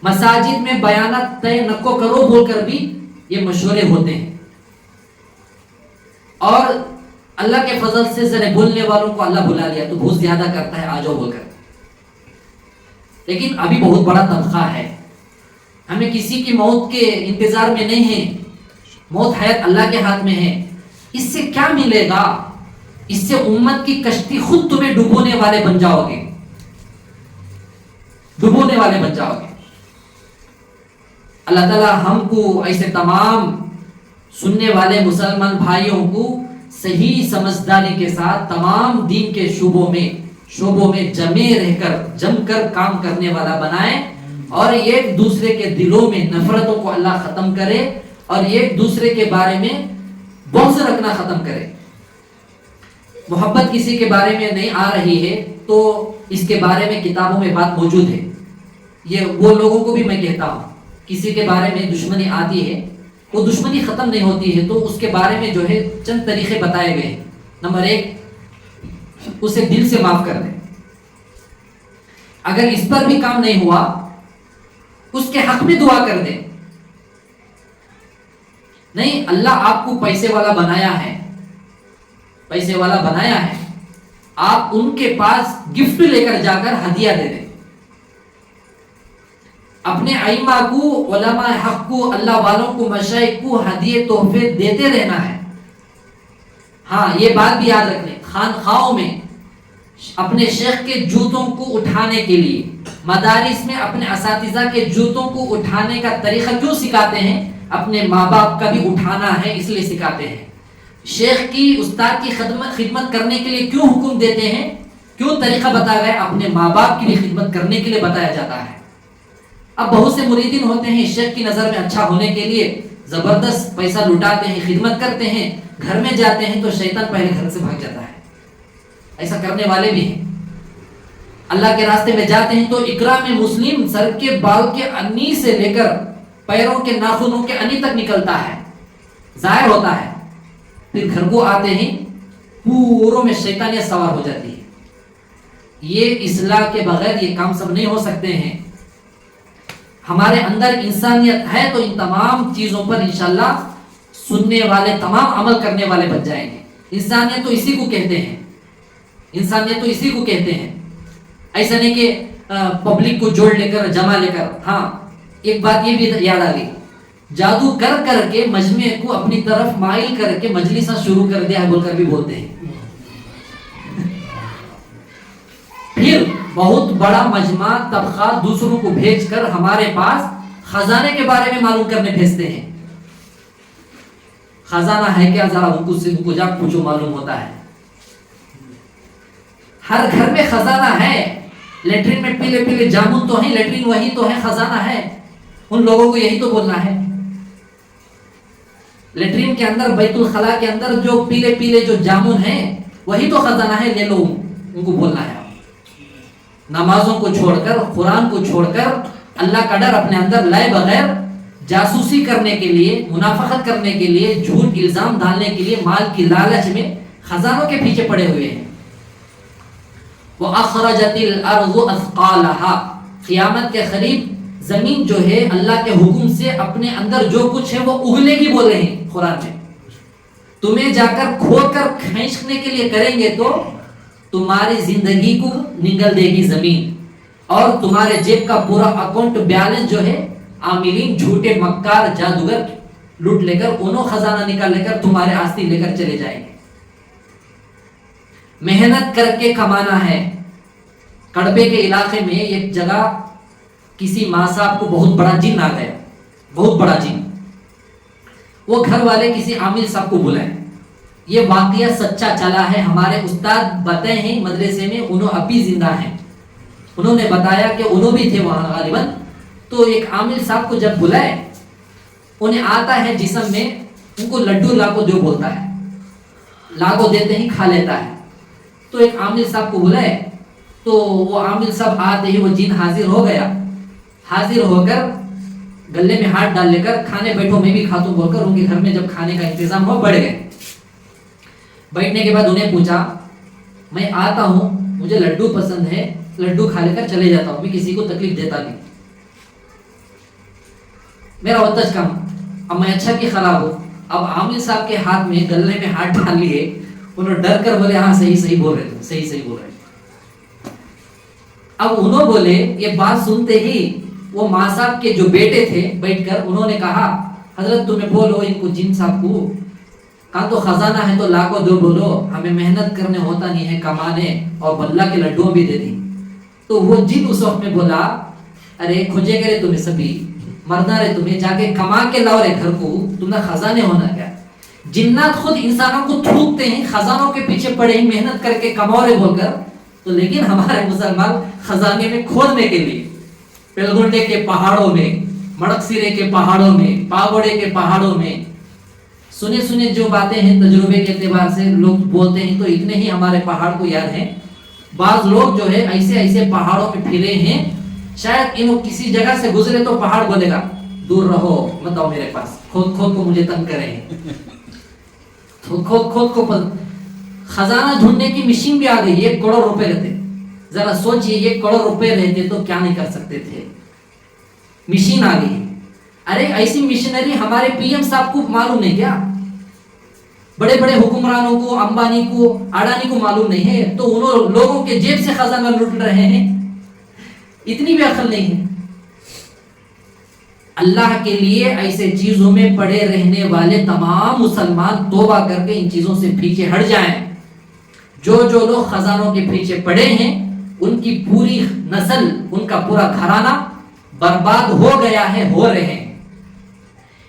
مساجد میں بیانات طے نکو کرو بول کر بھی یہ مشورے ہوتے ہیں، اور اللہ کے فضل سے ذرا بولنے والوں کو اللہ بلا لیا تو بہت زیادہ کرتا ہے، آ جاؤ بول کر. لیکن ابھی بہت بڑا طبقہ ہے، ہمیں کسی کی موت کے انتظار میں نہیں ہے. موت حیات اللہ کے ہاتھ میں ہے. اس سے کیا ملے گا؟ اس سے امت کی کشتی خود تمہیں ڈبونے والے بن جاؤ گے. اللہ تعالیٰ ہم کو ایسے تمام سننے والے مسلمان بھائیوں کو صحیح سمجھداری کے ساتھ تمام دین کے شعبوں میں جم کر کام کرنے والا بنائے، اور ایک دوسرے کے دلوں میں نفرتوں کو اللہ ختم کرے، اور ایک دوسرے کے بارے میں بغض رکھنا ختم کرے. محبت کسی کے بارے میں نہیں آ رہی ہے تو اس کے بارے میں کتابوں میں بات موجود ہے. یہ وہ لوگوں کو بھی میں کہتا ہوں، کسی کے بارے میں دشمنی آتی ہے، وہ دشمنی ختم نہیں ہوتی ہے، تو اس کے بارے میں جو ہے چند طریقے بتائے گئے ہیں۔ نمبر 1، اسے دل سے معاف کر دیں۔ اگر اس پر بھی کام نہیں ہوا، اس کے حق میں دعا کر دیں۔ نہیں، اللہ آپ کو پیسے والا بنایا ہے، پیسے والا بنایا ہے، آپ ان کے پاس گفٹ لے کر جا کر ہدیہ دے دیں۔ اپنے ائمہ کو، علماء حق کو، اللہ والوں کو، مشائخ کو ہدیے تحفے دیتے رہنا ہے۔ ہاں، یہ بات بھی یاد رکھ لیں، خانخواہوں میں اپنے شیخ کے جوتوں کو اٹھانے کے لیے، مدارس میں اپنے اساتذہ کے جوتوں کو اٹھانے کا طریقہ کیوں سکھاتے ہیں؟ اپنے ماں باپ کا بھی اٹھانا ہے، اس لیے سکھاتے ہیں۔ شیخ کی، استاد کی خدمت کرنے کے لیے کیوں حکم دیتے ہیں؟ کیوں طریقہ بتایا گیا؟ اپنے ماں باپ کی بھی خدمت کرنے کے لیے بتایا جاتا ہے۔ اب بہت سے مریدین ہوتے ہیں، شیخ کی نظر میں اچھا ہونے کے لیے زبردست پیسہ لٹاتے ہیں، خدمت کرتے ہیں، گھر میں جاتے ہیں تو شیطان پہلے گھر سے بھاگ جاتا ہے۔ ایسا کرنے والے بھی ہیں۔ اللہ کے راستے میں جاتے ہیں تو اکرام مسلم سر کے بال کے انی سے لے کر پیروں کے ناخنوں کے انی تک نکلتا ہے، ظاہر ہوتا ہے۔ پھر گھر کو آتے ہیں، پوروں میں شیطانیت سوار ہو جاتی ہے۔ یہ اصلاح کے بغیر یہ کام سب نہیں ہو سکتے ہیں۔ ہمارے اندر انسانیت ہے تو ان تمام چیزوں پر انشاءاللہ سننے والے، تمام عمل کرنے والے بن جائیں گے۔ انسانیت تو اسی کو کہتے ہیں، انسانیت تو اسی کو کہتے ہیں۔ ایسا نہیں کہ پبلک کو جوڑ لے کر، جمع لے کر۔ ہاں، ایک بات یہ بھی یاد آ گئی، جادو کر کر کے مجمع کو اپنی طرف مائل کر کے مجلسہ شروع کر دیا ہے بول کر بھی بولتے ہیں۔ پھر بہت بڑا مجمع طبقہ دوسروں کو بھیج کر ہمارے پاس خزانے کے بارے میں معلوم کرنے بھیجتے ہیں۔ خزانہ ہے کیا؟ ذرا ان کو جا پوچھو، معلوم ہوتا ہے۔ ہر گھر میں خزانہ ہے۔ لیٹرین میں پیلے پیلے جامن تو ہیں، لیٹرین وہی تو ہے، خزانہ ہے۔ ان لوگوں کو یہی تو بولنا ہے۔ لیٹرین کے اندر، بیت الخلاء کے اندر جو پیلے پیلے جو جامن ہیں وہی تو خزانہ ہے، لے لو، ان کو بولنا ہے۔ نمازوں کو چھوڑ کر، قرآن کو چھوڑ کر، اللہ کا ڈر اپنے اندر لائے بغیر جاسوسی کرنے کے لیے، منافقت کرنے کے لیے، جھوٹ الزام ڈالنے کے لیے، مال کی لالچ میں خزانوں کے پیچھے پڑے ہوئے ہیں۔ وَأَخْرَجَتِ الْأَرْضُ أَثْقَالَهَا، قیامت کے قریب زمین جو ہے اللہ کے حکم سے اپنے اندر جو کچھ ہے وہ اگلے گی، بول رہے ہیں قرآن میں۔ تمہیں جا کر کھود کر کھینچنے کے لیے کریں گے تو تمہاری زندگی کو نگل دے گی زمین، اور تمہارے جیب کا پورا اکاؤنٹ بیلنس جو ہے عاملین، جھوٹے مکار جادوگر لوٹ لے کر، انہوں خزانہ نکال لے کر تمہارے آستی لے کر چلے جائیں گے۔ محنت کر کے کمانا ہے۔ کڑبے کے علاقے میں ایک جگہ کسی ماں صاحب کو بہت بڑا جن آ گیا، بہت بڑا جن۔ وہ گھر والے کسی عامل صاحب کو بلائے۔ یہ واقعہ سچا چلا ہے، ہمارے استاد بتائے ہیں مدرسے میں، انہوں ابھی زندہ ہیں۔ انہوں نے بتایا کہ انہوں بھی تھے وہاں غالباً۔ تو ایک عامل صاحب کو جب بلائے، انہیں آتا ہے جسم میں، ان کو لڈو لاکو جو بولتا ہے، لاکو دیتے ہی کھا لیتا ہے۔ تو ایک عامل صاحب کو بلائے، تو وہ عامل صاحب آتے ہی وہ جن حاضر ہو گیا۔ حاضر ہو کر گلے میں ہاتھ ڈال لے کر، کھانے بیٹھو میں بھی کھاتا ہوں بول کر ان کے گھر میں جب کھانے کا انتظام ہو، بڑھ گئے۔ بیٹھنے کے بعد انہیں پوچھا، میں آتا ہوں، مجھے لڈو پسند ہے، لڈو کھا لے کر چلے جاتا ہوں، میں کسی کو تکلیف دیتا نہیں، میرا وطج کم، اب میں اچھا کی خراب ہوں۔ اب عامل صاحب کے ہاتھ میں گلے میں ہاتھ ڈال لیے، انہوں ڈر کر بولے ہاں صحیح بول رہے تھے، صحیح بول رہے تھے۔ اب انہوں بولے، یہ بات سنتے ہی وہ ماں صاحب کے جو بیٹے تھے بیٹھ کر، انہوں نے کہا حضرت تمہیں بولو ان کو، جن صاحب کو کہا تو خزانہ ہے تو لاکھوں دو، بولو ہمیں محنت کرنے ہوتا نہیں ہے، کمانے، اور بلہ کے لڈوں بھی دے دی۔ تو وہ جن اس وقت میں بولا، ارے کھوجے گئے تمہیں سبھی، مرنا رہے تمہیں، جا کے کما کے لاؤ رہے گھر کو، تمہیں خزانے ہونا کیا؟ جنات خود انسانوں کو تھوکتے ہیں، خزانوں کے پیچھے پڑے ہیں، محنت کر کے کماؤ رہے بول کر، تو لیکن ہمارے مسلمان خزانے میں کھودنے کے لیے پیلگونڈے کے پہاڑوں میں، مڑکسیرے کے پہاڑوں میں، پاگوڑے کے پہاڑوں میں، سنے جو باتیں ہیں تجربے کے اعتبار سے لوگ بولتے ہیں، تو اتنے ہی ہمارے پہاڑ کو یاد ہیں۔ بعض لوگ جو ہے ایسے پہاڑوں میں پھرے ہیں، شاید انہوں کسی جگہ سے گزرے تو پہاڑ بولے گا، دور رہو مت آؤ میرے پاس, کھود کھود کو مجھے تنگ کریں, تو کھود کھود کو خزانہ ڈھونڈنے کی مشین بھی آ گئی, 1 کروڑ روپے رہتے, ذرا سوچئے 1 کروڑ روپے رہتے تو کیا نہیں کر سکتے تھے, مشین آ گئی. ارے ایسی مشینری ہمارے پی ایم صاحب کو معلوم نہیں کیا, بڑے بڑے حکمرانوں کو, امبانی کو, اڈانی کو معلوم نہیں ہے, تو انہوں لوگوں کے جیب سے خزانہ لوٹ رہے ہیں, اتنی بھی عقل نہیں ہے. اللہ کے لیے ایسے چیزوں میں پڑے رہنے والے تمام مسلمان توبہ کر کے ان چیزوں سے پیچھے ہٹ جائیں. جو لوگ خزانوں کے پیچھے پڑے ہیں ان کی پوری نسل, ان کا پورا گھرانہ برباد ہو گیا ہے, ہو رہے ہیں.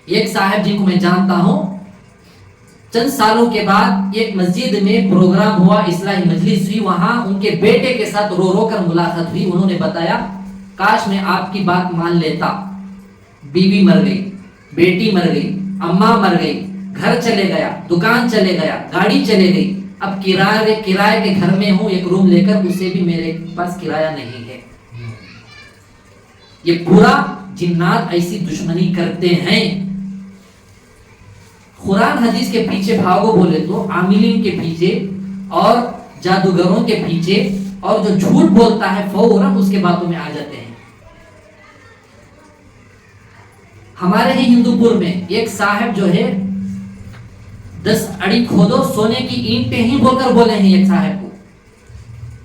ایک صاحب جن کو میں جانتا ہوں, چند سالوں کے بعد ایک مسجد میں پروگرام ہوا, اصلاحی مجلس ہوئی, وہاں ان کے بیٹے کے ساتھ رو رو کر ملاقات ہوئی. انہوں نے بتایا کاش میں آپ کی بات مان لیتا, بیوی مر گئی, بیٹی مر گئی, اماں مر گئی, گھر چلے گیا, دکان چلے گیا, گاڑی چلے گئی, اب کرائے کے گھر میں ہوں, ایک روم لے کر, اسے بھی میرے پاس کرایہ نہیں ہے. یہ پورا جنات ایسی دشمنی کرتے ہیں. قرآن حدیث کے پیچھے بھاگو بولے تو عاملین کے پیچھے اور جادوگروں کے پیچھے, اور جو جھوٹ بولتا ہے فوراً اس کے باتوں میں آ جاتے ہیں. ہمارے ہی ہندو پور میں ایک صاحب جو ہے 10 اڑی کھودو سونے کی اینٹیں ہی بول کر بولے ہیں. ایک صاحب کو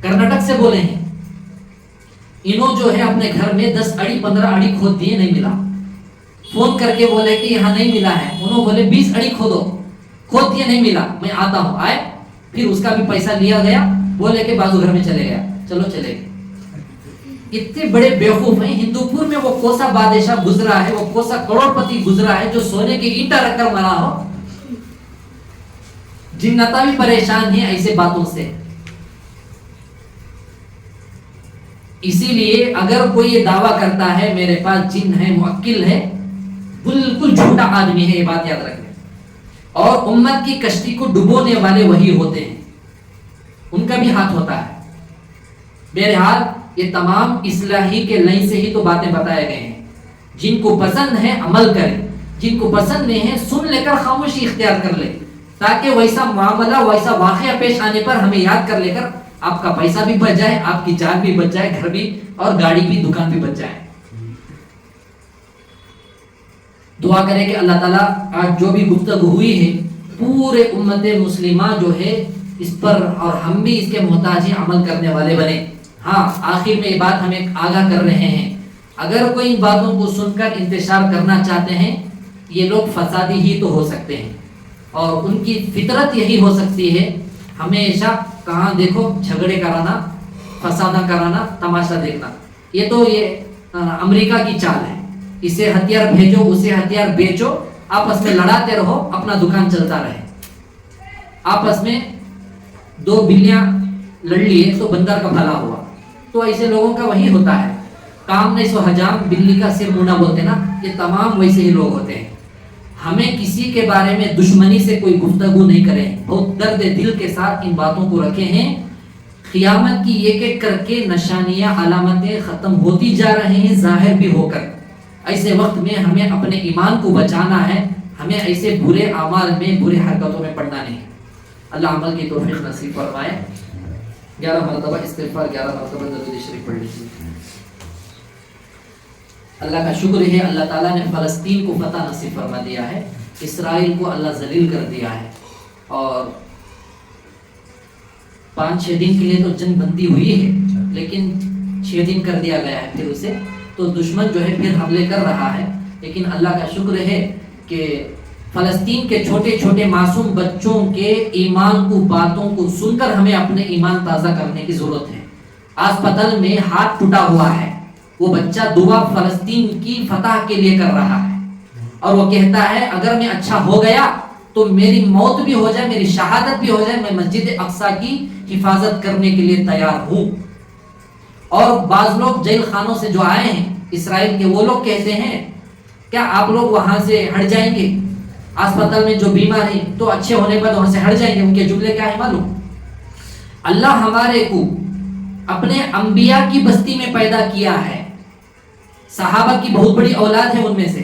کرناٹک سے بولے ہیں, انہوں جو ہے اپنے گھر میں 10 اڑی 15 اڑی کھود دیے, نہیں ملا. فون کر کے بولے کہ یہاں نہیں ملا ہے, انہوں بولے 20 اڑی کھودو, کھود دیے, نہیں ملا, میں آتا ہوں. آئے, پھر اس کا بھی پیسہ لیا گیا, بولے کہ بازو گھر میں چلے گیا, چلو چلے گئے. اتنے بڑے بیوقوف ہیں. ہندو پور میں وہ کوسا بادشاہ گزرا ہے, وہ کوسا کروڑ پتی گزرا ہے جو سونے کی اینٹا رکھ کر مرا ہو. جنتا بھی پریشان ہیں ایسے باتوں سے. اسی لیے اگر کوئی یہ دعویٰ کرتا ہے میرے پاس جن ہے, موکل ہے, بالکل جھوٹا آدمی ہے, یہ بات یاد رکھیں. اور امت کی کشتی کو ڈبونے والے وہی ہوتے ہیں, ان کا بھی ہاتھ ہوتا ہے. بہرحال یہ تمام اصلاحی کے لائن سے ہی تو باتیں بتائے گئے ہیں. جن کو پسند ہے عمل کریں, جن کو پسند نہیں ہے سن لے کر خاموشی اختیار کر لے, تاکہ ویسا معاملہ, ویسا واقعہ پیش آنے پر ہمیں یاد کر لے کر آپ کا پیسہ بھی بچ جائے, آپ کی جان بھی بچ جائے, گھر بھی اور گاڑی بھی, دکان بھی بچ جائے. دعا کریں کہ اللہ تعالیٰ آج جو بھی گفتگو ہوئی ہے پورے امت مسلمہ جو ہے اس پر, اور ہم بھی اس کے محتاج ہیں, عمل کرنے والے بنے. ہاں, آخر میں یہ بات ہمیں آگاہ کر رہے ہیں, اگر کوئی ان باتوں کو سن کر انتشار کرنا چاہتے ہیں, یہ لوگ فسادی ہی تو ہو سکتے ہیں, اور ان کی فطرت یہی ہو سکتی ہے ہمیشہ کہاں دیکھو جھگڑے کرانا, فسادہ کرانا, تماشا دیکھنا. یہ تو یہ امریکہ کی چال ہے, اسے ہتھیار بھیجو, اسے ہتھیار بیچو, آپس میں لڑاتے رہو, اپنا دکان چلتا رہے. آپس میں 2 بلیاں لڑ لیے تو بندر کا بھلا ہوا. تو ایسے لوگوں کا وہی ہوتا ہے, کام نہیں سو حجام, بلی کا سر مونا بولتے نا, یہ تمام ویسے ہی لوگ ہوتے ہیں. ہمیں کسی کے بارے میں دشمنی سے کوئی گفتگو نہیں کریں, بہت درد دل کے ساتھ ان باتوں کو رکھے ہیں. قیامت کی ایک ایک کر کے نشانیاں, علامتیں ختم ہوتی جا رہے ہیں, ظاہر بھی ہو کر. ایسے وقت میں ہمیں اپنے ایمان کو بچانا ہے, ہمیں ایسے برے اعمال میں, برے حرکتوں میں پڑنا نہیں. اللہ عمل کی توفیق نصیب فرمائے. 11 مرتبہ استغفار, 11 مرتبہ درود شریف پڑھ لیجیے. اللہ کا شکر ہے, اللہ تعالیٰ نے فلسطین کو فتح نصیب فرما دیا ہے, اسرائیل کو اللہ ذلیل کر دیا ہے, اور 5-6 دن کے لیے تو جنگ بندی ہوئی ہے, لیکن 6 دن کر دیا گیا ہے پھر اسے. تو دشمن جو ہے پھر حملے کر رہا ہے, لیکن اللہ کا شکر ہے کہ فلسطین کے چھوٹے چھوٹے معصوم بچوں کے ایمان کو, باتوں کو سن کر ہمیں اپنے ایمان تازہ کرنے کی ضرورت ہے. اسپتال میں ہاتھ ٹوٹا ہوا ہے, وہ بچہ دعا فلسطین کی فتح کے لیے کر رہا ہے, اور وہ کہتا ہے اگر میں اچھا ہو گیا تو میری موت بھی ہو جائے, میری شہادت بھی ہو جائے, میں مسجد اقصی کی حفاظت کرنے کے لیے تیار ہوں. اور بعض لوگ جیل خانوں سے جو آئے ہیں اسرائیل کے, وہ لوگ کہتے ہیں کیا آپ لوگ وہاں سے ہٹ جائیں گے؟ اسپتال میں جو بیمار ہیں تو اچھے ہونے پر وہاں سے ہٹ جائیں گے. ان کے جملے کیا ہے معلوم؟ اللہ ہمارے کو اپنے انبیاء کی بستی میں پیدا کیا ہے, صحابہ کی بہت بڑی اولاد ہے ان میں سے,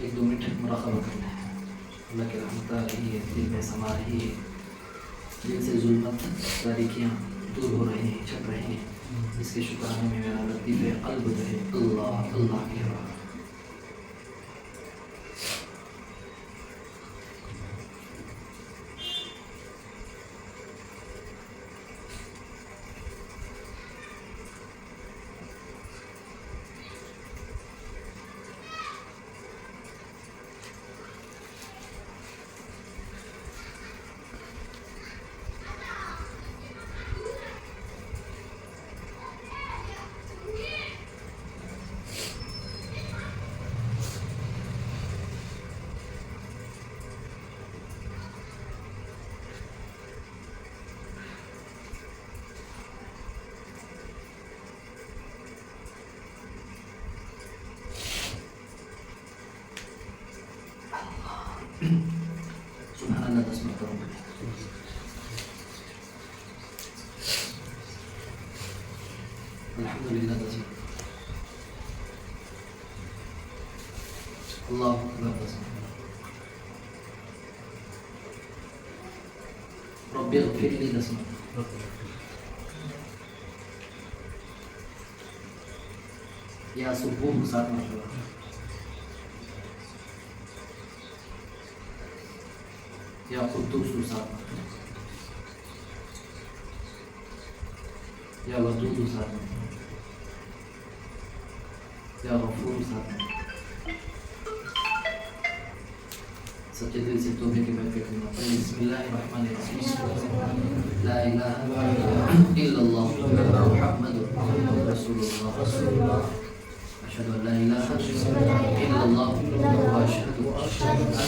ایک دو منٹ مراقبہ کرنا ہے. اللہ کی رحمت آ رہی ہے, دل میں سما رہی ہے, دل سے ظلمت تاریکیاں دور ہو رہے ہیں, چھٹ رہے ہیں. اس کے شکرانے میں میرا لطیف قلب رہے. اللہ اللہ کی راہ. سبحان اللہ 10 مرتبہ پڑھیں. الحمدللہ 10 مرتبہ. اللہ اکبر 10 مرتبہ. رب اغفر لی 10 مرتبہ. یا سبوح 7 مرتبہ. یا قدوس 7 مرتبہ. یا ودود 7 مرتبہ. یا غفور 7 مرتبہ. سچے دل سے توبے کے بعد کلمہ پڑھیں. بسم اللہ الرحمن الرحیم. لا الہ الا اللہ محمد رسول اللہ. اشهد ان لا اله الا الله واشهد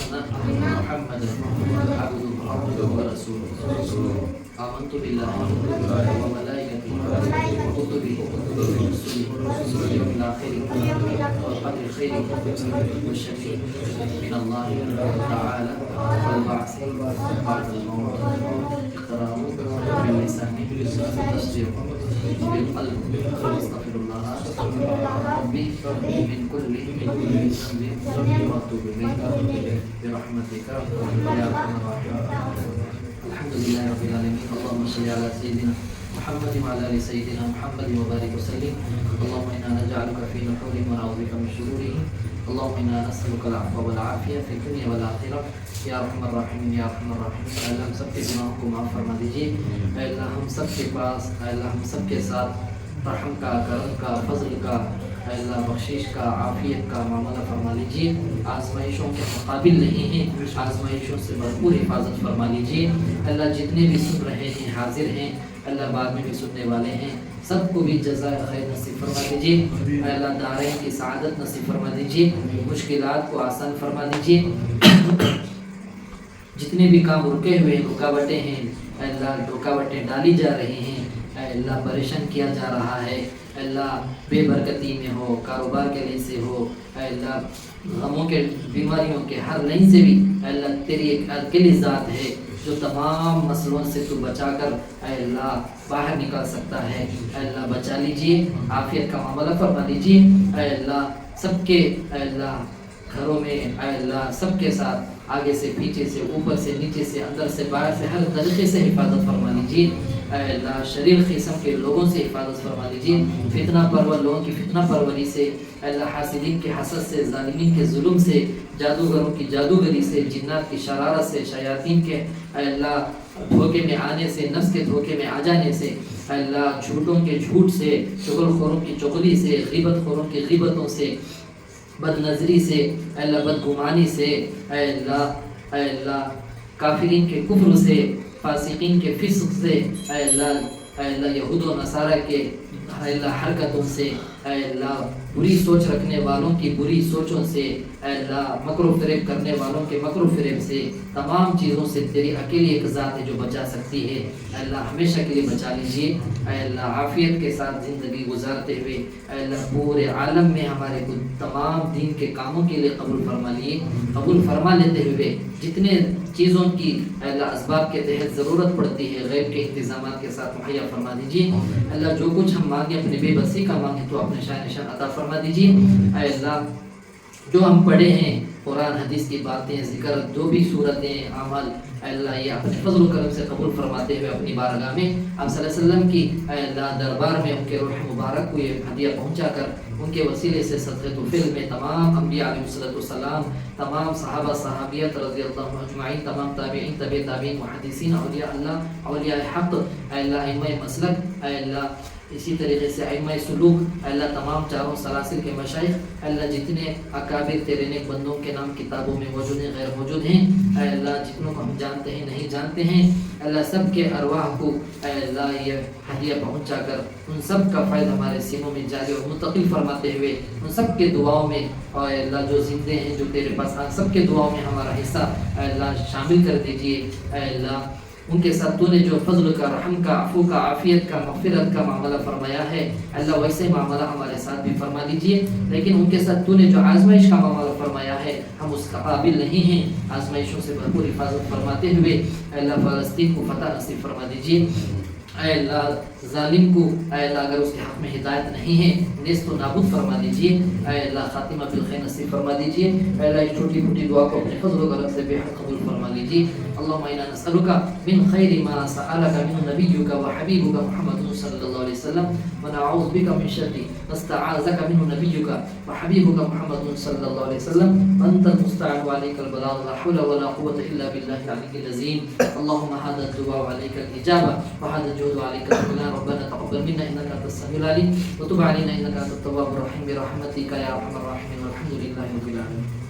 ان محمدا عبده ورسوله. آمنت بالله وملائكته وكتبه ورسله واليوم الآخر والقدر خيره والشفيع من الله تعالى والبعث بعد الموت. اقرار باللسان تصديق بالقلب. استغفر الله ربي من كل ذنب واتوب اليه برحمتك يا ارحم الراحمين. الحمد لله رب العالمين. اللهم صل على سيدنا محمد وعلى ال سيدنا محمد وبارك وسلم. اللهم انا نجعلك في نحورهم ونعوذ بك من شرورهم. اللهم انا نسالك العفو والعافيه في الدنيا والاخره یا ارحم الراحمین یا ارحم الراحمین. اے اللہ ہم سب کے گناہوں کو معاف فرما دیجیے. اے اللہ ہم سب کے پاس, اے اللہ ہم سب کے ساتھ رحم کا, کرم کا, فضل کا, اے اللہ بخشش کا, عافیت کا معاملہ فرما لیجیے. آزمائشوں کے مقابل نہیں ہیں, آزمائشوں سے بھرپور حفاظت فرما لیجیے. اللہ جتنے بھی سن رہے ہیں, حاضر ہیں, اللہ بعد میں بھی سننے والے ہیں, سب کو بھی جزائے خیر نصیب فرما دیجیے. اے اللہ دارین کی سعادت نصیب فرما دیجیے. مشکلات کو آسان فرما دیجیے. جتنے بھی کام رکے ہوئے ہیں, رکاوٹیں ہیں, اے اللہ رکاوٹیں ڈالی جا رہی ہیں, اے اللہ پریشان کیا جا رہا ہے, اے اللہ بے برکتی میں ہو, کاروبار کے لئے سے ہو, اے اللہ غموں کے, بیماریوں کے ہر لائن سے بھی, اے اللہ تیری ایک اکیلی ذات ہے جو تمام مسئلوں سے تو بچا کر اے اللہ باہر نکال سکتا ہے. اے اللہ بچا لیجیے, عافیت کا معاملہ فرما دیجیے. اے اللہ سب کے, اے اللہ گھروں میں, اے اللہ سب کے ساتھ آگے سے, پیچھے سے, اوپر سے, نیچے سے, اندر سے, باہر سے, ہر طریقے سے حفاظت فرما لیجیے. اے اللہ شریر قسم کے لوگوں سے حفاظت فرما لیجیے. فتنہ پرور لوگوں کی فتنہ پروری سے, اے اللہ حاسدین کے حسد سے, ظالمین کے ظلم سے, جادوگروں کی جادوگری سے, جنات کی شرارت سے, شیاطین کے اے اللہ دھوکے میں آنے سے, نفس کے دھوکے میں آ جانے سے, اے اللہ جھوٹوں کے جھوٹ سے, چغل خوروں کی چغلی سے, غیبت خوروں کی غیبتوں سے, بد نظری سے, اے اللہ بدگمانی سے, اے اللہ کافرین کے کفر سے, فاسقین کے فسق سے, اے اللہ یہود و نصارہ کے اے اللہ حرکتوں سے, اے اللہ بری سوچ رکھنے والوں کی بری سوچوں سے, اے اللہ مکر و فریب کرنے والوں کے مکر و فریب سے, تمام چیزوں سے تیری اکیلی ایک ذات ہے جو بچا سکتی ہے. اے اللہ ہمیشہ کے لیے بچا لیجیے. اے اللہ عافیت کے ساتھ زندگی گزارتے ہوئے, اے اللہ پورے عالم میں ہمارے کو تمام دین کے کاموں کے لیے قبول فرما لیے. قبول فرما لیتے ہوئے جتنے چیزوں کی اے اللہ اسباب کے تحت ضرورت پڑتی ہے غیب کے انتظامات کے ساتھ مہیا فرما دیجیے. اللہ جو کچھ ہم مانگیں اپنے بے بسی کا مانگیں تو اپنے شان نشان عطا فرما دیجیے. اے اللہ جو ہم پڑھے ہیں قرآن حدیث کی باتیں ذکر جو بھی صورتیں عمل اللہ یہ اپنے فضل و کرم سے قبول فرماتے ہوئے اپنی بارگاہ میں آپ صلی اللہ علیہ وسلم کی اللہ دربار میں ان کے روح مبارک کو یہ ہدیہ پہنچا کر ان کے وسیلے سے صدقۃ الفعل میں تمام انبیاء علیہ السلام، تمام صحابہ صحابیت رضی اللہ عنہم اجمعین، تمام تابعین، طبع تابعین، محدثین، اولیاء اللہ، اولیاء حق، اے اللہ ائمہ مسلک، اے اللہ اسی طریقے سے ائمہ سلوک، اے اللہ تمام چاروں سلاسل کے مشائخ، اے اللہ جتنے اکابر تیرے نیک بندوں کے نام کتابوں میں موجود ہیں غیر موجود ہیں، اے اللہ جتنوں کو ہم جانتے ہیں نہیں جانتے ہیں، اے اللہ سب کے ارواح کو اے اللہ یہ ہدیہ پہنچا کر ان سب کا فائدہ ہمارے سینوں میں جاری اور منتقل فرماتے ہوئے ان سب کے دعاؤں میں، اور اے اللہ جو زندے ہیں جو تیرے پاس آن سب کے دعاؤں میں ہمارا حصہ اے اللہ شامل کر دیجیے، اے اللہ ان کے ساتھ تو نے جو فضل کا، رحم کا، عفو کا، عافیت کا، مغفرت کا معاملہ فرمایا ہے اللہ ویسے معاملہ ہمارے ساتھ بھی فرما دیجیے، لیکن ان کے ساتھ تو نے جو آزمائش کا معاملہ فرمایا ہے ہم اس کا قابل نہیں ہیں، آزمائشوں سے بھرپور حفاظت فرماتے ہوئے اے اللہ فلسطین کو فتح نصیب فرما دیجیے، اے اللہ ظالم کو اے اللہ اگر اس کے حق میں ہدایت نہیں ہے نیست و نابود فرما دیجیے، اے اللہ خاتمہ بالخیر نصیب فرما دیجیے، اے اللہ اس چھوٹی موٹی دعا کو اپنے فضل و کرم سے بے حد قبول فرما لیجیے۔ اللهم انا نسألك من خير ما سألك منه نبيك وحبيبك محمد صلى الله عليه وسلم ونعوذ بك من شر ما استعاذك منه نبيك وحبيبك محمد صلى الله عليه وسلم وانت المستعان وعليك البلاغ لا حول ولا قوة الا بالله العلي العظيم۔ اللهم هذا الدعاء وعليك الإجابة وهذا الجهد وعليك الغنى، ربنا تقبل منا انك انت السميع العليم وتب علينا انك انت التواب الرحيم برحمتك يا ارحم الراحمين والحمد لله رب العالمين۔